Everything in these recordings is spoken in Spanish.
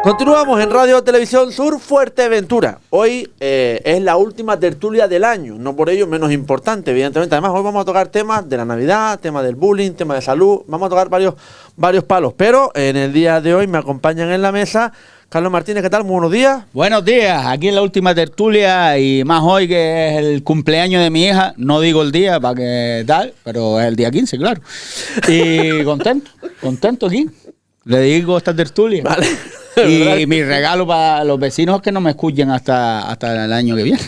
Continuamos en Radio Televisión Sur Fuerteventura. Hoy es la última tertulia del año, no por ello menos importante, evidentemente. Además, hoy vamos a tocar temas de la Navidad, temas del bullying, temas de salud. Vamos a tocar varios palos. Pero en el día de hoy me acompañan en la mesa Carlos Martínez. ¿Qué tal? Muy buenos días. Buenos días. Aquí en la última tertulia y más hoy que es el cumpleaños de mi hija. No digo el día para que tal, pero es el día 15, claro. Y contento aquí. Le digo esta tertulia. Vale. Y mi regalo para los vecinos que no me escuchen hasta el año que viene.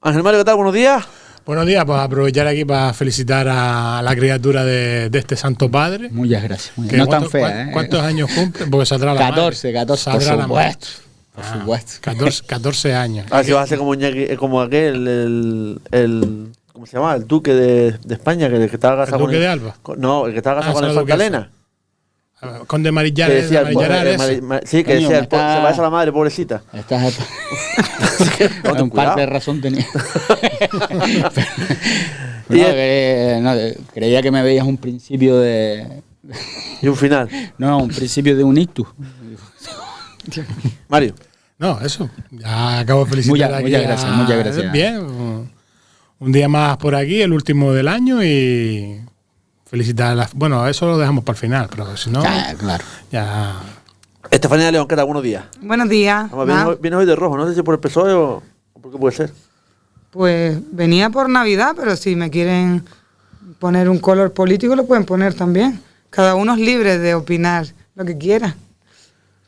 Ángel Mario, ¿qué tal? Buenos días. Buenos días, pues aprovechar aquí para felicitar a la criatura de este Santo Padre. Muchas gracias. No tan fea, ¿Cuántos años cumple? Porque saldrá la 14, por supuesto. Por supuesto. 14 años. A ver si va a ser como aquel, ¿cómo se llama? El duque de España, que estaba casado con... ¿El duque de Alba? No, el que estaba casado con el Santa Elena. Conde Marillares. Sí, que decía, se parece a la madre, pobrecita. Un parte de razón tenía. Creía que me veías un principio de... ¿Y un final? No, un principio de un ictus. Mario. No, eso. Ya acabo de felicitar. Muchas gracias. Bien. Un día más por aquí, el último del año y... felicitar bueno, eso lo dejamos para el final, pero si no... claro. Ya... Estefanía León, ¿qué tal? Buenos días. Buenos días. Vienes hoy de rojo, no sé si por el PSOE o por qué puede ser. Pues venía por Navidad, pero si me quieren poner un color político lo pueden poner también. Cada uno es libre de opinar lo que quiera.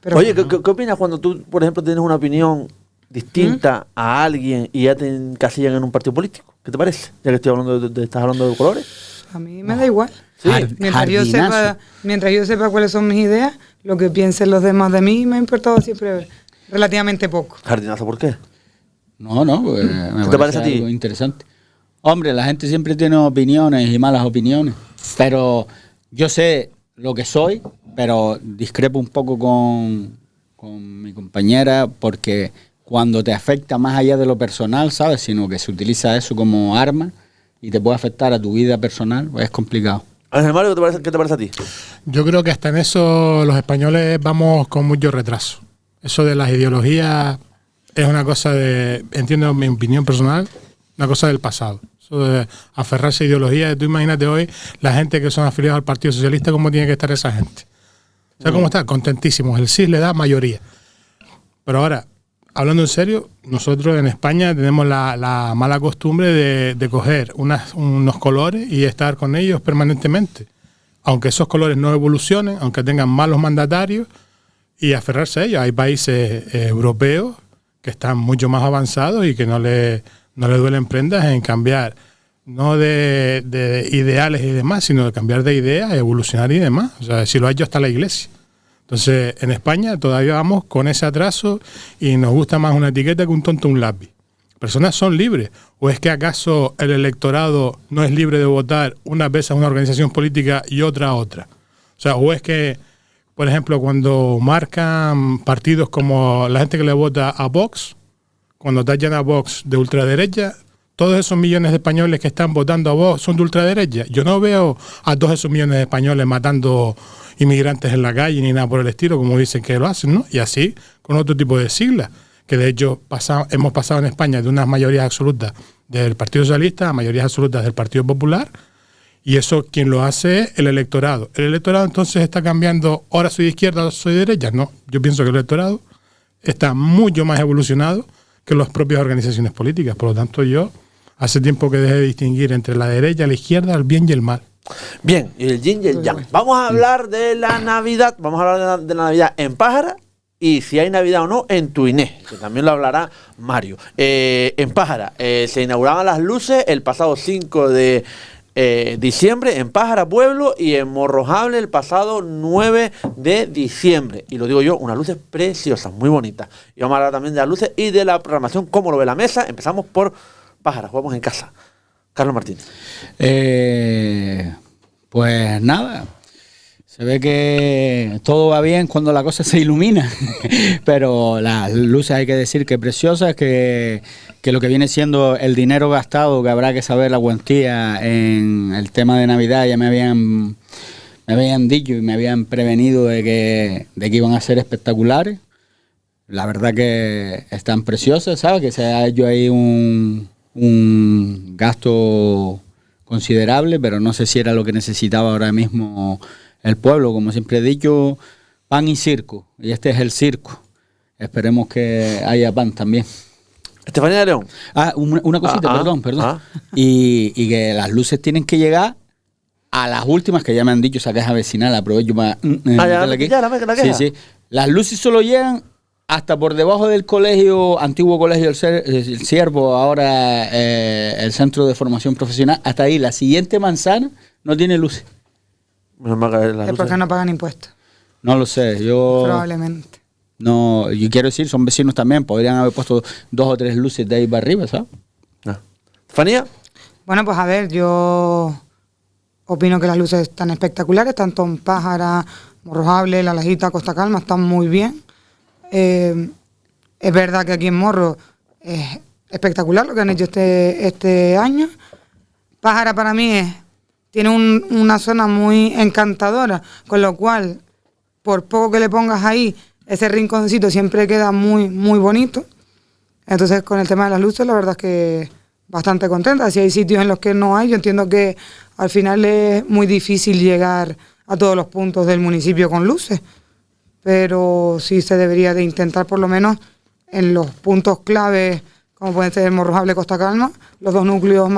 Pero oye, ¿qué opinas cuando tú, por ejemplo, tienes una opinión distinta a alguien y ya te encasillan en un partido político? ¿Qué te parece? Ya que estoy hablando estás hablando de colores. A mí me da igual. Sí. Mientras yo sepa cuáles son mis ideas, lo que piensen los demás de mí me ha importado siempre relativamente poco. ¿Jardinazo por qué? No, pues me te parece a ti? Algo interesante. Hombre, la gente siempre tiene opiniones y malas opiniones, pero yo sé lo que soy, pero discrepo un poco con mi compañera porque cuando te afecta más allá de lo personal, ¿sabes? Sino que se utiliza eso como arma y te puede afectar a tu vida personal, pues es complicado. Ángel Mario, ¿qué te parece a ti? Yo creo que hasta en eso los españoles vamos con mucho retraso. Eso de las ideologías es una cosa entiendo mi opinión personal, una cosa del pasado. Eso de aferrarse a ideologías. Tú imagínate hoy la gente que son afiliados al Partido Socialista, cómo tiene que estar esa gente. O sea, cómo está, contentísimos. El sí le da mayoría. Pero ahora, hablando en serio, nosotros en España tenemos la mala costumbre de coger unos colores y estar con ellos permanentemente. Aunque esos colores no evolucionen, aunque tengan malos mandatarios, y aferrarse a ellos. Hay países europeos que están mucho más avanzados y que no le duelen prendas en cambiar, no de ideales y demás, sino de cambiar de ideas, evolucionar y demás. O sea, si lo ha hecho hasta la Iglesia. Entonces, en España todavía vamos con ese atraso y nos gusta más una etiqueta que un tonto un lápiz. ¿Personas son libres? ¿O es que acaso el electorado no es libre de votar unas veces a una organización política y otra a otra? O sea, ¿o es que, por ejemplo, cuando marcan partidos como la gente que le vota a Vox, cuando tallan a Vox de ultraderecha, todos esos millones de españoles que están votando a Vox son de ultraderecha? Yo no veo a todos esos millones de españoles matando inmigrantes en la calle ni nada por el estilo, como dicen que lo hacen, ¿no? Y así con otro tipo de siglas, que de hecho hemos pasado en España de unas mayorías absolutas del Partido Socialista a mayorías absolutas del Partido Popular, y eso quien lo hace es el electorado. El electorado entonces está cambiando, ahora soy de izquierda, ahora soy de derecha. No, yo pienso que el electorado está mucho más evolucionado que las propias organizaciones políticas. Por lo tanto, yo hace tiempo que dejé de distinguir entre la derecha, la izquierda, el bien y el mal. Bien, y el yin y el yang. Vamos a hablar de la Navidad, vamos a hablar de la Navidad en Pájara y si hay Navidad o no en Tuiné, que también lo hablará Mario. En Pájara se inauguraban las luces el pasado 5 de diciembre en Pájara Pueblo y en Morrojable el pasado 9 de diciembre. Y lo digo yo, unas luces preciosas, muy bonitas. Y vamos a hablar también de las luces y de la programación, cómo lo ve la mesa. Empezamos por Pájara, jugamos en casa. Carlos Martínez. Pues nada, se ve que todo va bien cuando la cosa se ilumina, pero las luces hay que decir que preciosas, que lo que viene siendo el dinero gastado, que habrá que saber la cuantía en el tema de Navidad, ya me habían Me habían dicho y me habían prevenido de que iban a ser espectaculares. La verdad que están preciosas, ¿sabes? Que se ha hecho ahí un gasto considerable, pero no sé si era lo que necesitaba ahora mismo el pueblo. Como siempre he dicho, pan y circo, y este es el circo. Esperemos que haya pan también. Estefanía de León. Una cosita, perdón. Y que las luces tienen que llegar a las últimas, que ya me han dicho, esa queja vecinal, aprovecho para... La queja. Sí. Las luces solo llegan hasta por debajo del colegio, antiguo colegio El Ciervo, ahora el Centro de Formación Profesional. Hasta ahí, la siguiente manzana no tiene luces. Es porque no pagan impuestos. No lo sé, yo... Probablemente. No, yo quiero decir, son vecinos también, podrían haber puesto 2 o 3 luces de ahí para arriba, ¿sabes? ¿Estefanía? Bueno, pues a ver, yo opino que las luces están espectaculares, tanto en Pájara, Morrojable, La Lajita, Costa Calma, están muy bien. Es verdad que aquí en Morro es espectacular lo que han hecho este año. Pájara para mí tiene una zona muy encantadora, con lo cual, por poco que le pongas ahí, ese rinconcito siempre queda muy, muy bonito. Entonces, con el tema de las luces, la verdad es que bastante contenta. Si hay sitios en los que no hay, yo entiendo que al final es muy difícil llegar a todos los puntos del municipio con luces, pero sí se debería de intentar, por lo menos en los puntos claves, como pueden ser Morrojable, Costa Calma, los 2 núcleos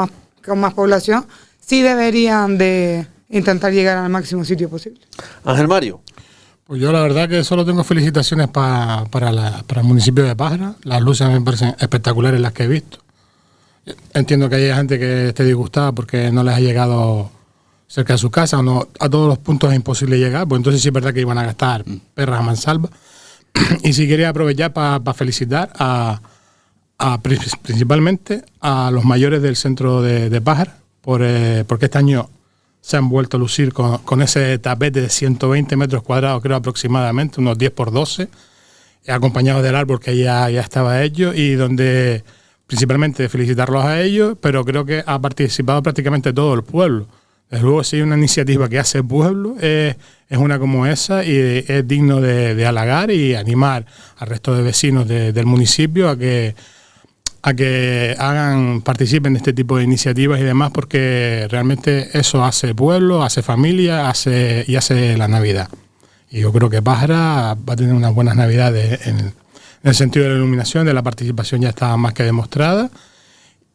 con más población, sí deberían de intentar llegar al máximo sitio posible. Ángel Mario. Pues yo la verdad que solo tengo felicitaciones para el municipio de Pájara. Las luces me parecen espectaculares las que he visto. Entiendo que hay gente que esté disgustada porque no les ha llegado cerca de su casa, o no, a todos los puntos es imposible llegar, pues entonces sí es verdad que iban a gastar perras a mansalva. Y sí quería aprovechar para felicitar principalmente a los mayores del centro de Pájara, porque este año se han vuelto a lucir con ese tapete de 120 metros cuadrados, creo aproximadamente, unos 10 por 12, acompañados del árbol que ya estaba hecho, y donde principalmente felicitarlos a ellos, pero creo que ha participado prácticamente todo el pueblo. Desde luego, si hay una iniciativa que hace el pueblo, es una como esa, y es digno de halagar y animar al resto de vecinos del municipio a que participen de este tipo de iniciativas y demás, porque realmente eso hace pueblo, hace familia, hace la Navidad. Y yo creo que Pájara va a tener unas buenas Navidades en el sentido de la iluminación, de la participación ya está más que demostrada,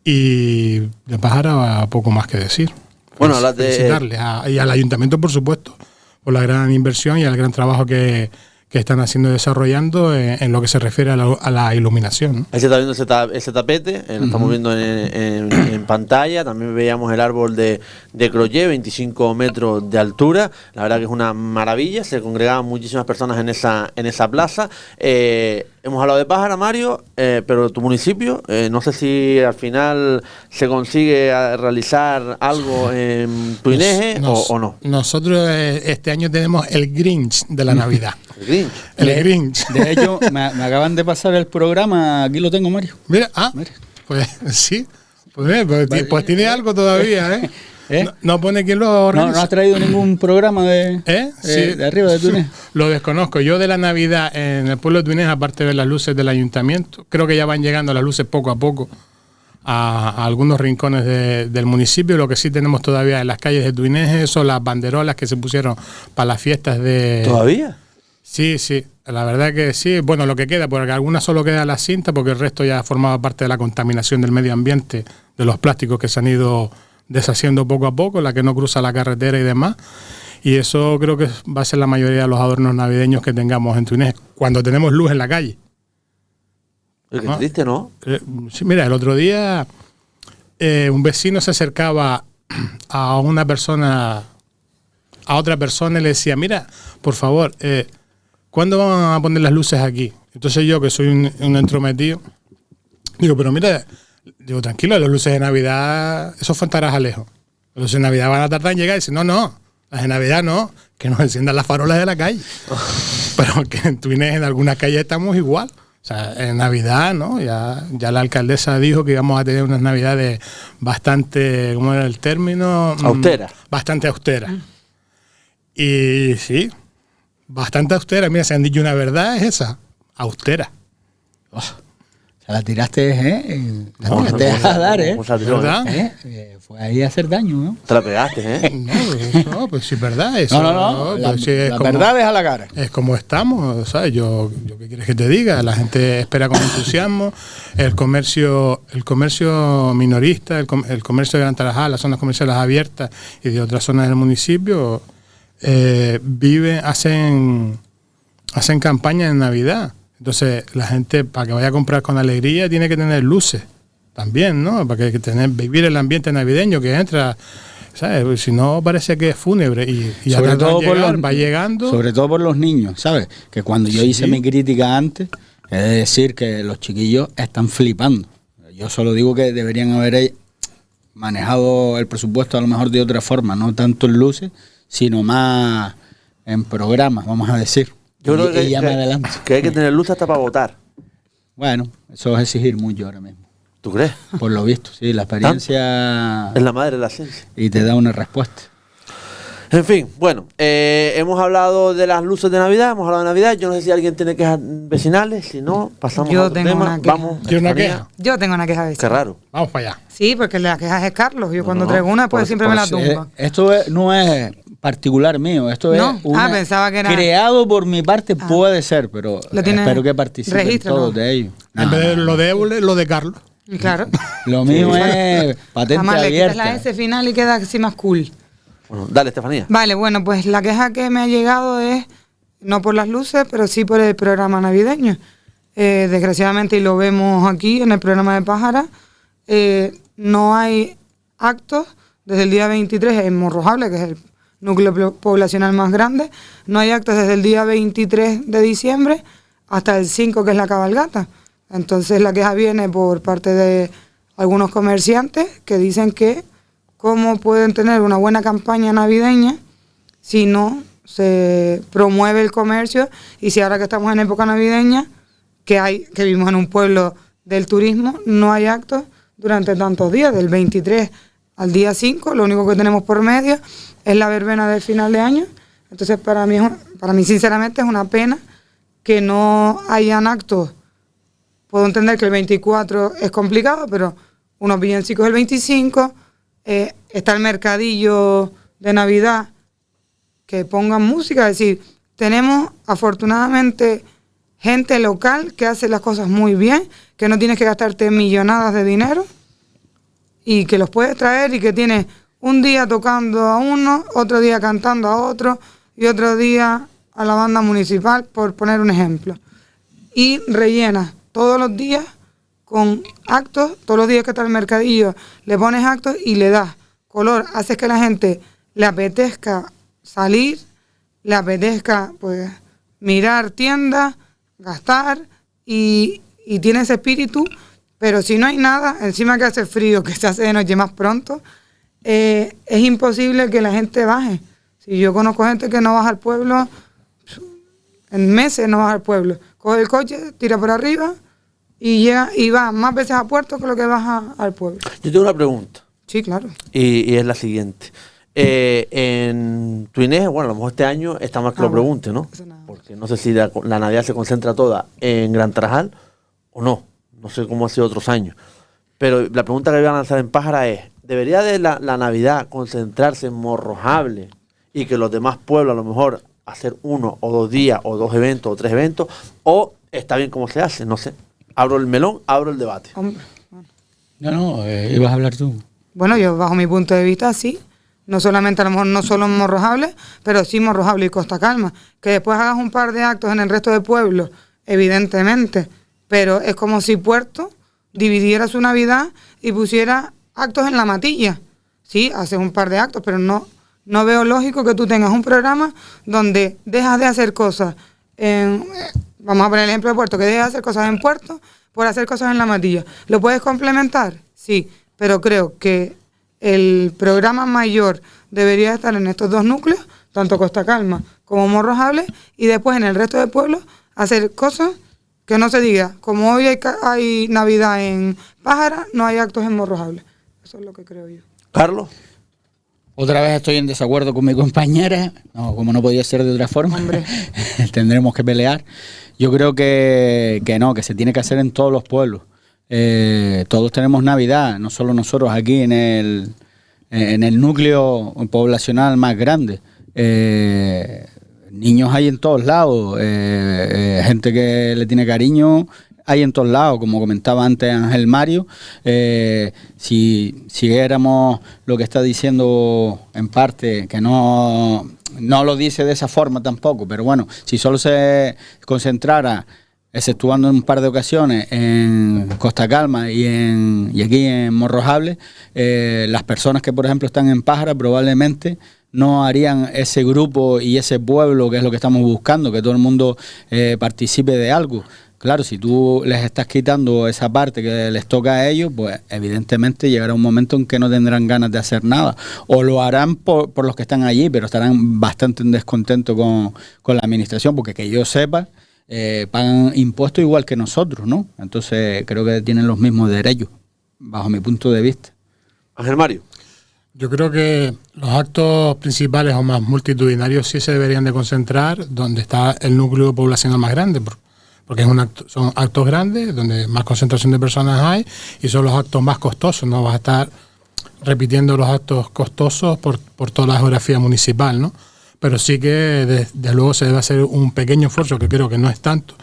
y de Pájara poco más que decir. Bueno, felicitarles y al ayuntamiento, por supuesto, por la gran inversión y el gran trabajo que están haciendo y desarrollando en lo que se refiere a la iluminación, ¿no? Ahí se está viendo ese tapete, lo estamos viendo en pantalla. También veíamos el árbol de Croyé, 25 metros de altura. La verdad que es una maravilla, se congregaban muchísimas personas en esa plaza. Hemos hablado de Pájara, Mario, pero tu municipio, no sé si al final se consigue realizar algo en Tuineje o no. Nosotros este año tenemos el Grinch de la Navidad. El Grinch. De hecho, me acaban de pasar el programa, aquí lo tengo, Mario. Mira, pues sí, pues tiene algo todavía, ¿eh? No pone quién lo organiza. No has traído ningún programa de arriba de Túnez. Lo desconozco. Yo de la Navidad en el pueblo de Túnez, aparte de las luces del ayuntamiento, creo que ya van llegando las luces poco a poco a algunos rincones del municipio. Lo que sí tenemos todavía en las calles de Túnez son las banderolas que se pusieron para las fiestas de... ¿Todavía? Sí, la verdad que sí. Bueno, lo que queda, porque algunas solo queda la cinta, porque el resto ya formaba parte de la contaminación del medio ambiente, de los plásticos que se han ido deshaciendo poco a poco, la que no cruza la carretera y demás. Y eso creo que va a ser la mayoría de los adornos navideños que tengamos en Túnez, cuando tenemos luz en la calle. Qué triste, ¿no? Sí, mira, el otro día un vecino se acercaba a otra persona y le decía, mira, por favor, ¿cuándo van a poner las luces aquí? Entonces yo, que soy un entrometido, digo, pero mira, tranquilo, las luces de Navidad, eso fue en Tarajalejo. Las luces de Navidad van a tardar en llegar. Y dice, no, las de Navidad no, que nos enciendan las farolas de la calle. Pero que en Túnez, en algunas calles estamos igual. O sea, en Navidad, ¿no? Ya la alcaldesa dijo que íbamos a tener unas Navidades bastante, ¿cómo era el término? Austera. Bastante austeras. Y sí, bastante austera. Mira, si han dicho una verdad, es esa, austera. Se la tiraste, ¿eh? No, te dejas dar, ¿eh? ¿Cómo se la tiró, ¿Verdad? Fue ahí a hacer daño, ¿no? Te la pegaste, ¿eh? No, pues sí es verdad. Eso, No. pues sí, es La como- verdad deja la cara. Es como estamos, ¿sabes? Yo ¿qué quieres que te diga? La gente espera con entusiasmo. El comercio minorista, el comercio de Gran Tarajal, las zonas comerciales abiertas y de otras zonas del municipio, hacen campaña en Navidad. Entonces, la gente, para que vaya a comprar con alegría, tiene que tener luces también, ¿no? Para que vivir el ambiente navideño que entra, ¿sabes? Si no, parece que es fúnebre. Y Sobre todo va llegando. Sobre todo por los niños, ¿sabes? Que cuando yo hice mi crítica antes, es decir que los chiquillos están flipando. Yo solo digo que deberían haber manejado el presupuesto a lo mejor de otra forma, no tanto en luces, sino más en programas, vamos a decir. Yo creo Y ya me adelanto. que hay que tener luz hasta para votar. Bueno, eso es exigir mucho ahora mismo. ¿Tú crees? Por lo visto, sí, la experiencia Es la madre de la ciencia. y te da una respuesta. En fin, bueno, hemos hablado de las luces de Navidad, hemos hablado de Navidad. Yo no sé si alguien tiene quejas vecinales, si no, pasamos Yo a otro tengo tema. una queja. Vamos, ¿Tiene una Estefanía. queja? Yo tengo una queja de Qué raro. Vamos para allá. Sí, porque la queja es Carlos. Yo cuando no. traigo una, pues Por- siempre por me la si- tumba. Esto no es particular mío, esto No. es una- Pensaba que era- creado por mi parte, puede ser, pero Lo tiene- espero que participen regístralo. todos de ellos. En vez de lo de Évole, lo de Carlos. Y claro. Lo mío es patente Además, le quitas la abierta. S final y queda así más cool. Bueno, dale, Estefanía. Vale, bueno, pues la queja que me ha llegado es, no por las luces, pero sí por el programa navideño. Desgraciadamente, y lo vemos aquí en el programa de Pájara, no hay actos desde el día 23 en Morrojable, que es el núcleo poblacional más grande, no hay actos desde el día 23 de diciembre hasta el 5, que es la cabalgata. Entonces la queja viene por parte de algunos comerciantes que dicen que cómo pueden tener una buena campaña navideña si no se promueve el comercio, y si ahora que estamos en época navideña, que vivimos en un pueblo del turismo, no hay actos durante tantos días, del 23 al día 5, lo único que tenemos por medio es la verbena del final de año. Entonces para mí sinceramente es una pena que no hayan actos. Puedo entender que el 24 es complicado, pero unos villancicos el 25, está el mercadillo de Navidad, que pongan música. Es decir, tenemos afortunadamente gente local que hace las cosas muy bien, que no tienes que gastarte millonadas de dinero y que los puedes traer, y que tienes un día tocando a uno, otro día cantando a otro y otro día a la banda municipal, por poner un ejemplo. Y rellenas todos los días con actos, todos los días que está el mercadillo, le pones actos y le das color, haces que la gente le apetezca salir, le apetezca pues mirar tiendas, gastar, y tiene ese espíritu. Pero si no hay nada, encima que hace frío, que se hace de noche más pronto, es imposible que la gente baje. Si yo conozco gente que no baja al pueblo, en meses no baja al pueblo, coge el coche, tira por arriba y llega y va más veces a Puerto que lo que baja al pueblo. Yo tengo una pregunta, Sí, claro. y es la siguiente. En tu Inés, bueno, a lo mejor este año está mal que lo bueno, pregunte, ¿no? eso nada. Porque no sé si la Navidad se concentra toda en Gran Tarajal o no. No sé cómo ha sido otros años. Pero la pregunta que voy a lanzar en Pájara es, ¿debería de la Navidad concentrarse en Morrojable y que los demás pueblos a lo mejor hacer 1 o 2 días o 2 eventos o 3 eventos? ¿O está bien como se hace? No sé. Abro el melón, abro el debate. Hombre. No, ibas a hablar tú. Bueno, yo bajo mi punto de vista sí. No solamente a lo mejor no solo en Morrojable, pero sí Morrojable y Costa Calma. Que después hagas un par de actos en el resto de pueblos, evidentemente. Pero es como si Puerto dividiera su Navidad y pusiera actos en la Matilla. Sí, haces un par de actos, pero no veo lógico que tú tengas un programa donde dejas de hacer cosas vamos a poner el ejemplo de Puerto, que dejas de hacer cosas en Puerto por hacer cosas en la Matilla. ¿Lo puedes complementar? Sí, pero creo que el programa mayor debería estar en estos dos núcleos, tanto Costa Calma como Morrojable, y después en el resto de pueblos hacer cosas que no se diga, como hoy hay Navidad en Pájara, no hay actos en Morrojable. Eso es lo que creo yo. Carlos. Otra vez estoy en desacuerdo con mi compañera, no, como no podía ser de otra forma, tendremos que pelear. Yo creo que no, que se tiene que hacer en todos los pueblos. Todos tenemos Navidad, no solo nosotros aquí en el núcleo poblacional más grande. Niños hay en todos lados, gente que le tiene cariño hay en todos lados, como comentaba antes Ángel Mario. Si éramos lo que está diciendo en parte, que no lo dice de esa forma tampoco, pero bueno, si solo se concentrara, exceptuando en un par de ocasiones, en Costa Calma y aquí en Morrojable, las personas que por ejemplo están en Pájara probablemente no harían ese grupo y ese pueblo, que es lo que estamos buscando, que todo el mundo participe de algo. Claro, si tú les estás quitando esa parte que les toca a ellos, pues evidentemente llegará un momento en que no tendrán ganas de hacer nada. O lo harán por los que están allí, pero estarán bastante en descontento con la administración, porque que yo sepa, pagan impuestos igual que nosotros, ¿no? Entonces creo que tienen los mismos derechos, bajo mi punto de vista. Ángel Mario. Yo creo que los actos principales o más multitudinarios sí se deberían de concentrar donde está el núcleo poblacional más grande, porque son actos grandes, donde más concentración de personas hay, y son los actos más costosos. No vas a estar repitiendo los actos costosos por toda la geografía municipal, ¿no? Pero sí que desde luego se debe hacer un pequeño esfuerzo, que creo que no es tanto,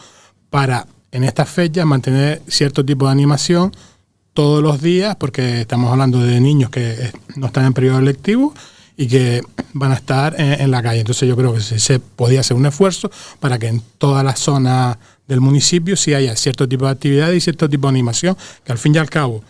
para en estas fechas mantener cierto tipo de animación todos los días, porque estamos hablando de niños que no están en periodo lectivo y que van a estar en la calle. Entonces yo creo que se podía hacer un esfuerzo para que en toda la zona del municipio sí haya cierto tipo de actividad y cierto tipo de animación, que al fin y al cabo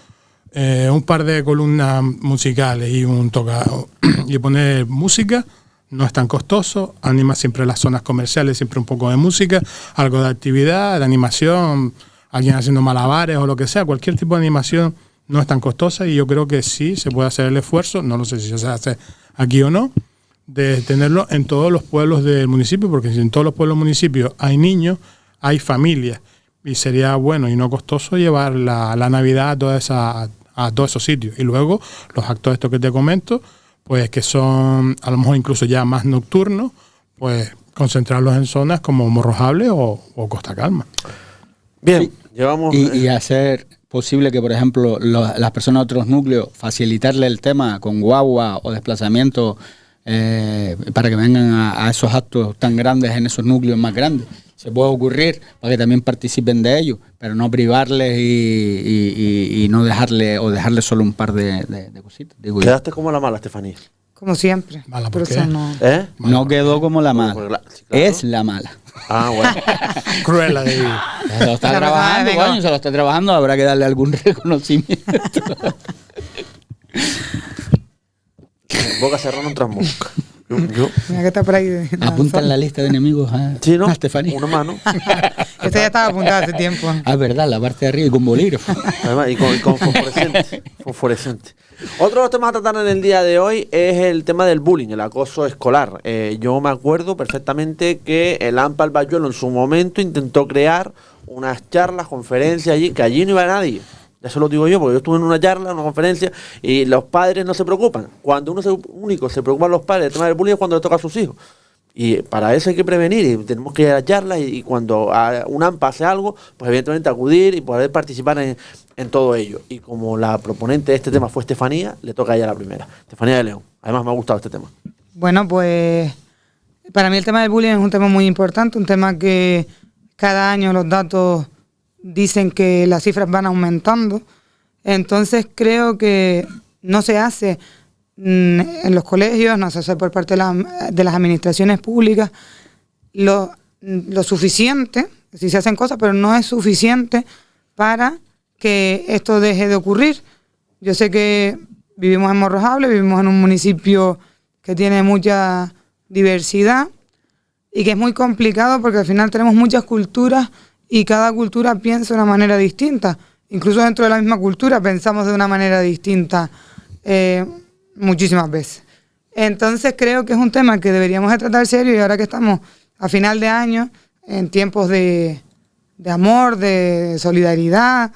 un par de columnas musicales y poner música no es tan costoso. Anima siempre las zonas comerciales, siempre un poco de música, algo de actividad, de animación, alguien haciendo malabares o lo que sea, cualquier tipo de animación no es tan costosa, y yo creo que sí se puede hacer el esfuerzo, no lo sé si se hace aquí o no, de tenerlo en todos los pueblos del municipio, porque si en todos los pueblos del municipio hay niños, hay familias, y sería bueno y no costoso llevar la Navidad a todos esos sitios. Y luego los actos estos que te comento, pues que son a lo mejor incluso ya más nocturnos, pues concentrarlos en zonas como Morrojable o Costa Calma. Bien, Sí. llevamos... Y hacer posible que, por ejemplo, las personas de otros núcleos, facilitarle el tema con guagua o desplazamiento para que vengan a esos actos tan grandes en esos núcleos más grandes. Se puede ocurrir para que también participen de ellos, pero no privarles y no dejarle solo un par de cositas. Digo yo. Quedaste como la mala, Estefanía. Como siempre. Mala, Por ¿por eso qué? no. ¿Eh? No quedó como la mala, Sí, claro. es la mala. Ah, bueno. Cruel la de vida. Se lo está La trabajando, verdad, coño, se lo está trabajando, habrá que darle algún reconocimiento. Boca cerrada en mosca. Yo. Mira que está por ahí. Apunta en la lista de enemigos Sí, ¿no? a Estefanía. Una mano. Este ya estaba apuntado hace tiempo. Ah, verdad, la parte de arriba y con bolígrafo. Además, y con fosforescente. Otro de los temas a tratar en el día de hoy es el tema del bullying, el acoso escolar. Yo me acuerdo perfectamente que el AMPA Albayuelo en su momento intentó crear unas charlas, conferencias allí, que allí no iba nadie. Eso lo digo yo, porque yo estuve en una charla, en una conferencia, y los padres no se preocupan. Cuando único se preocupan los padres del tema del bullying es cuando le toca a sus hijos. Y para eso hay que prevenir, y tenemos que ir a charlas, y cuando un AMPA hace algo, pues evidentemente acudir y poder participar en todo ello. Y como la proponente de este tema fue Estefanía, le toca a ella la primera. Estefanía de León. Además me ha gustado este tema. Bueno, pues para mí el tema del bullying es un tema muy importante, un tema que cada año los datos dicen que las cifras van aumentando. Entonces creo que no se hace en los colegios, no se hace por parte de las administraciones públicas lo suficiente. Sí se hacen cosas, pero no es suficiente para que esto deje de ocurrir. Yo sé que vivimos en Morrojable, vivimos en un municipio que tiene mucha diversidad y que es muy complicado porque al final tenemos muchas culturas y cada cultura piensa de una manera distinta. Incluso dentro de la misma cultura pensamos de una manera distinta muchísimas veces. Entonces creo que es un tema que deberíamos de tratar serio, y ahora que estamos a final de año, en tiempos de amor, de solidaridad,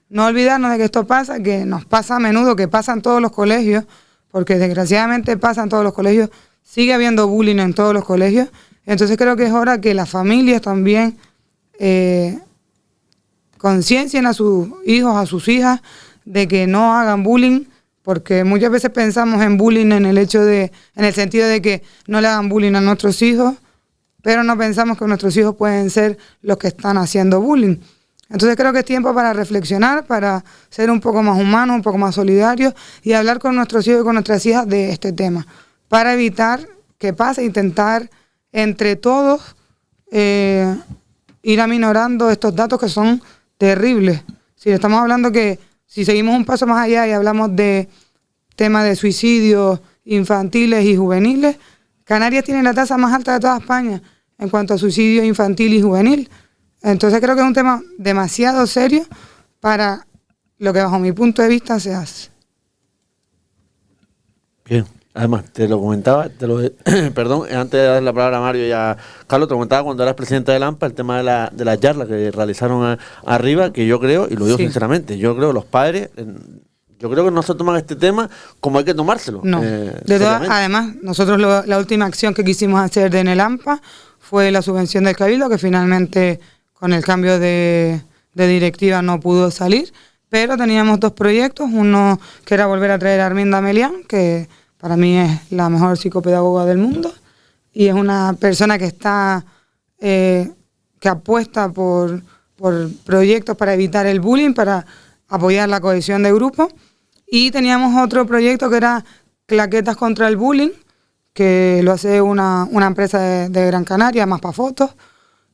no olvidarnos de que esto pasa, que nos pasa a menudo, que pasa en todos los colegios, porque desgraciadamente pasa en todos los colegios, sigue habiendo bullying en todos los colegios. Entonces creo que es hora que las familias también conciencien a sus hijos, a sus hijas, de que no hagan bullying, porque muchas veces pensamos en bullying en el sentido de que no le hagan bullying a nuestros hijos, pero no pensamos que nuestros hijos pueden ser los que están haciendo bullying. Entonces creo que es tiempo para reflexionar, para ser un poco más humanos, un poco más solidarios y hablar con nuestros hijos y con nuestras hijas de este tema, para evitar que pase, intentar entre todos ir aminorando estos datos que son terribles. Si estamos hablando que si seguimos un paso más allá y hablamos de temas de suicidios infantiles y juveniles, Canarias tiene la tasa más alta de toda España en cuanto a suicidio infantil y juvenil. Entonces creo que es un tema demasiado serio para lo que bajo mi punto de vista se hace. Bien. Además, te lo comentaba, perdón, antes de dar la palabra a Mario y a Carlos, te comentaba cuando eras presidente del AMPA el tema de la charla que realizaron arriba, que yo creo, y lo digo sinceramente, yo creo que los padres, yo creo que no se toman este tema como hay que tomárselo. No, además, nosotros la última acción que quisimos hacer en el AMPA fue la subvención del Cabildo, que finalmente con el cambio de directiva no pudo salir, pero teníamos 2 proyectos, uno que era volver a traer a Arminda Melián, que para mí es la mejor psicopedagoga del mundo y es una persona que está que apuesta por proyectos para evitar el bullying, para apoyar la cohesión de grupo. Y teníamos otro proyecto que era Claquetas contra el Bullying, que lo hace una empresa de Gran Canaria, Más Pa' Fotos,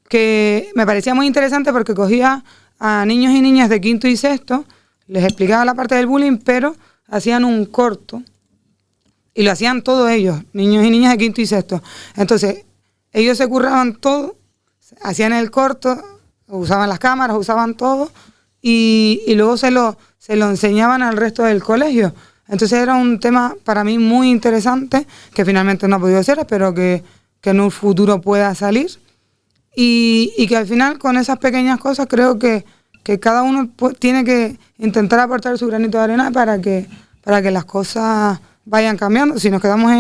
que me parecía muy interesante porque cogía a niños y niñas de quinto y sexto, les explicaba la parte del bullying, pero hacían un corto. Y lo hacían todos ellos, niños y niñas de quinto y sexto. Entonces, ellos se curraban todo, hacían el corto, usaban las cámaras, usaban todo, y luego se lo enseñaban al resto del colegio. Entonces era un tema para mí muy interesante, que finalmente no ha podido ser, espero que en un futuro pueda salir. Y que al final, con esas pequeñas cosas, creo que cada uno tiene que intentar aportar su granito de arena para que las cosas vayan cambiando. Si nos quedamos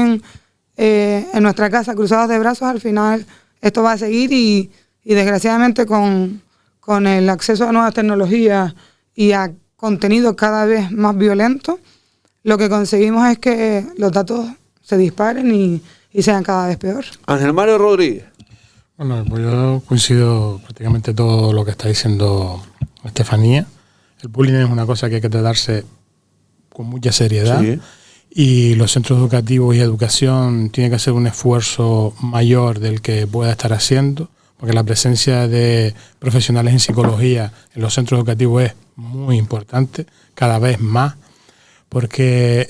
en nuestra casa cruzados de brazos, al final esto va a seguir y desgraciadamente con el acceso a nuevas tecnologías y a contenido cada vez más violento, lo que conseguimos es que los datos se disparen y sean cada vez peor. Ángel Mario Rodríguez. Bueno, pues yo coincido prácticamente todo lo que está diciendo Estefanía. El bullying es una cosa que hay que tratarse con mucha seriedad. Sí. Y los centros educativos y educación tienen que hacer un esfuerzo mayor del que pueda estar haciendo, porque la presencia de profesionales en psicología en los centros educativos es muy importante, cada vez más, porque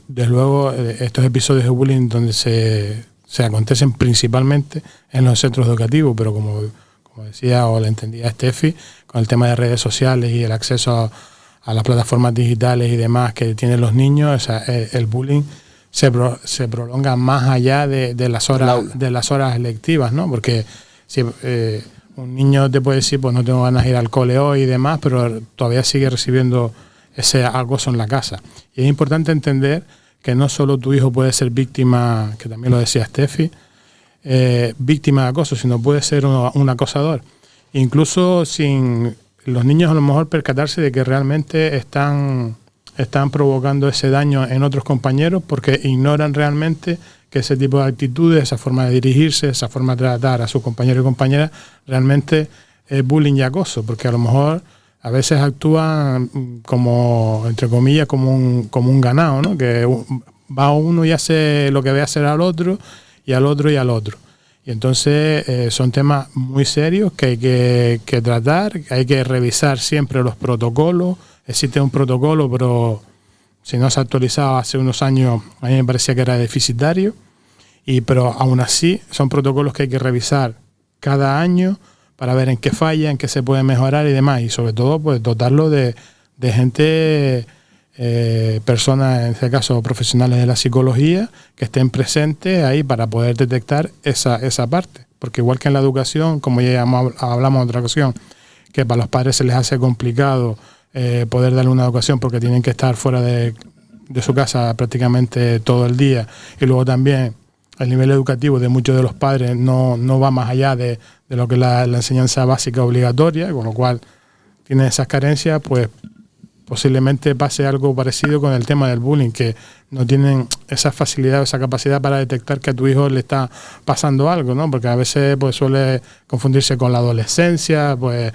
desde luego estos episodios de bullying donde se acontecen principalmente en los centros educativos, pero como decía o le entendía a Steffi, con el tema de redes sociales y el acceso a las plataformas digitales y demás que tienen los niños, o sea, el bullying se prolonga más allá de las horas lectivas, ¿no? Porque si un niño te puede decir, pues no tengo ganas de ir al cole hoy y demás, pero todavía sigue recibiendo ese acoso en la casa. Y es importante entender que no solo tu hijo puede ser víctima, que también lo decía Steffi, víctima de acoso, sino puede ser un acosador. Incluso sin los niños a lo mejor percatarse de que realmente están provocando ese daño en otros compañeros porque ignoran realmente que ese tipo de actitudes, esa forma de dirigirse, esa forma de tratar a sus compañeros y compañeras realmente es bullying y acoso, porque a lo mejor a veces actúan como, entre comillas, como un ganado, ¿no? Que va uno y hace lo que ve hacer al otro y al otro y al otro. Y entonces son temas muy serios que hay que tratar, que hay que revisar siempre los protocolos. Existe un protocolo, pero si no se ha actualizado hace unos años, a mí me parecía que era deficitario, pero aún así son protocolos que hay que revisar cada año para ver en qué falla, en qué se puede mejorar y demás. Y sobre todo, pues dotarlo de gente, personas, en este caso profesionales de la psicología, que estén presentes ahí para poder detectar esa parte. Porque igual que en la educación, como ya hablamos en otra ocasión, que para los padres se les hace complicado poder darle una educación porque tienen que estar fuera de de su casa prácticamente todo el día, y luego también el nivel educativo de muchos de los padres no va más allá de lo que es la enseñanza básica obligatoria, con lo cual tienen esas carencias, pues posiblemente pase algo parecido con el tema del bullying, que no tienen esa facilidad o esa capacidad para detectar que a tu hijo le está pasando algo, ¿no? Porque a veces pues suele confundirse con la adolescencia, pues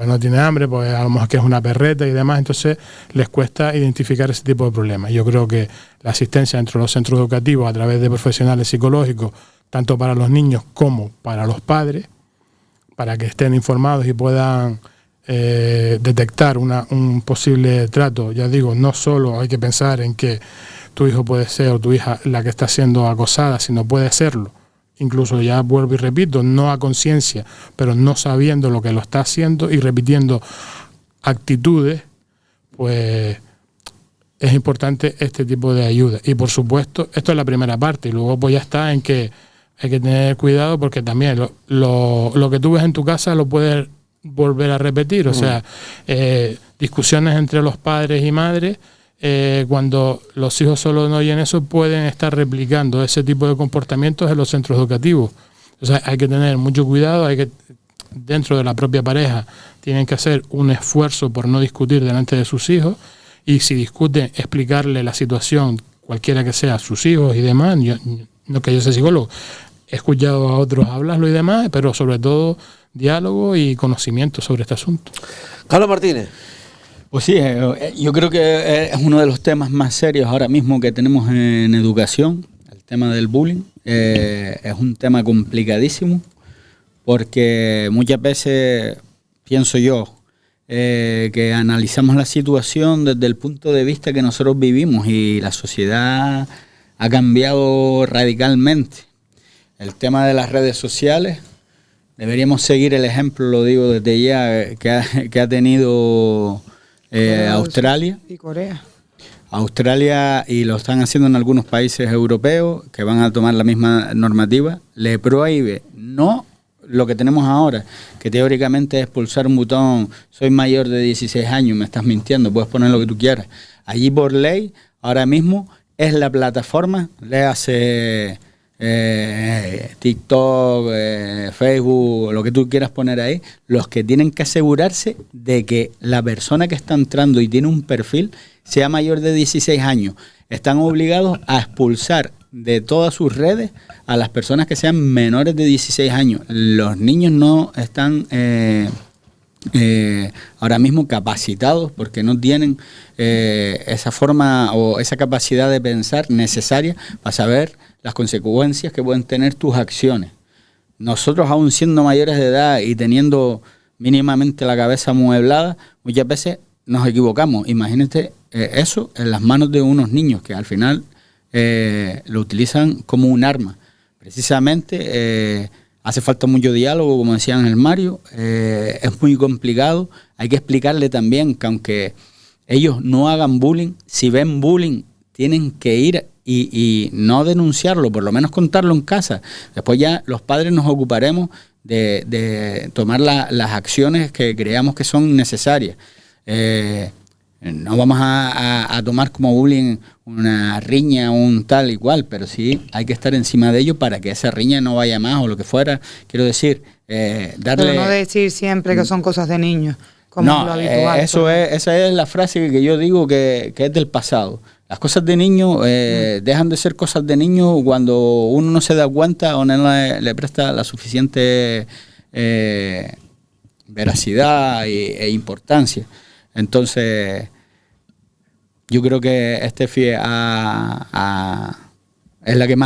no tiene hambre, pues a lo mejor que es una perreta y demás, entonces les cuesta identificar ese tipo de problemas. Yo creo que la asistencia dentro de los centros educativos a través de profesionales psicológicos, tanto para los niños como para los padres, para que estén informados y puedan detectar un posible trato. Ya digo, no solo hay que pensar en que tu hijo puede ser o tu hija la que está siendo acosada, sino puede serlo. Incluso, ya vuelvo y repito, no a conciencia, pero no sabiendo lo que lo está haciendo y repitiendo actitudes, pues es importante este tipo de ayuda. Y por supuesto, esto es la primera parte, y luego pues ya está en que hay que tener cuidado, porque también lo que tú ves en tu casa lo puedes volver a repetir. O sea, discusiones entre los padres y madres, cuando los hijos solo no oyen eso, pueden estar replicando ese tipo de comportamientos en los centros educativos. O sea, hay que tener mucho cuidado, dentro de la propia pareja tienen que hacer un esfuerzo por no discutir delante de sus hijos, y si discuten, explicarle la situación, cualquiera que sea, a sus hijos y demás. No que yo sea psicólogo, he escuchado a otros hablarlo y demás, pero sobre todo diálogo y conocimiento sobre este asunto. Carlos Martínez. Pues sí, yo creo que es uno de los temas más serios ahora mismo que tenemos en educación, el tema del bullying. Es un tema complicadísimo, porque muchas veces pienso yo que analizamos la situación desde el punto de vista que nosotros vivimos, y la sociedad ha cambiado radicalmente. El tema de las redes sociales, deberíamos seguir el ejemplo, lo digo desde ya, que ha tenido Australia y Corea. Australia, y lo están haciendo en algunos países europeos que van a tomar la misma normativa. Le prohíbe, no lo que tenemos ahora, que teóricamente es pulsar un botón, soy mayor de 16 años, me estás mintiendo, puedes poner lo que tú quieras. Allí por ley, ahora mismo, es la plataforma, le hace TikTok, Facebook, lo que tú quieras poner ahí, los que tienen que asegurarse de que la persona que está entrando y tiene un perfil sea mayor de 16 años. Están obligados a expulsar de todas sus redes a las personas que sean menores de 16 años. Los niños no están ahora mismo capacitados, porque no tienen esa forma o esa capacidad de pensar necesaria para saber las consecuencias que pueden tener tus acciones. Nosotros, aún siendo mayores de edad y teniendo mínimamente la cabeza amueblada, muchas veces nos equivocamos. Imagínate eso en las manos de unos niños que al final lo utilizan como un arma. Precisamente hace falta mucho diálogo, como decía Ángel Mario, es muy complicado. Hay que explicarle también que aunque ellos no hagan bullying, si ven bullying, tienen que ir y no denunciarlo, por lo menos contarlo en casa. Después ya los padres nos ocuparemos de tomar las acciones que creamos que son necesarias. No vamos a tomar como bullying una riña o un tal y cual, pero sí hay que estar encima de ello para que esa riña no vaya más o lo que fuera. Quiero decir, darle... Pero no decir siempre que son cosas de niños, como no, lo habitual. Esa es la frase que yo digo que es del pasado. Las cosas de niño dejan de ser cosas de niño cuando uno no se da cuenta o no le presta la suficiente veracidad e importancia. Entonces, yo creo que Estefi es la que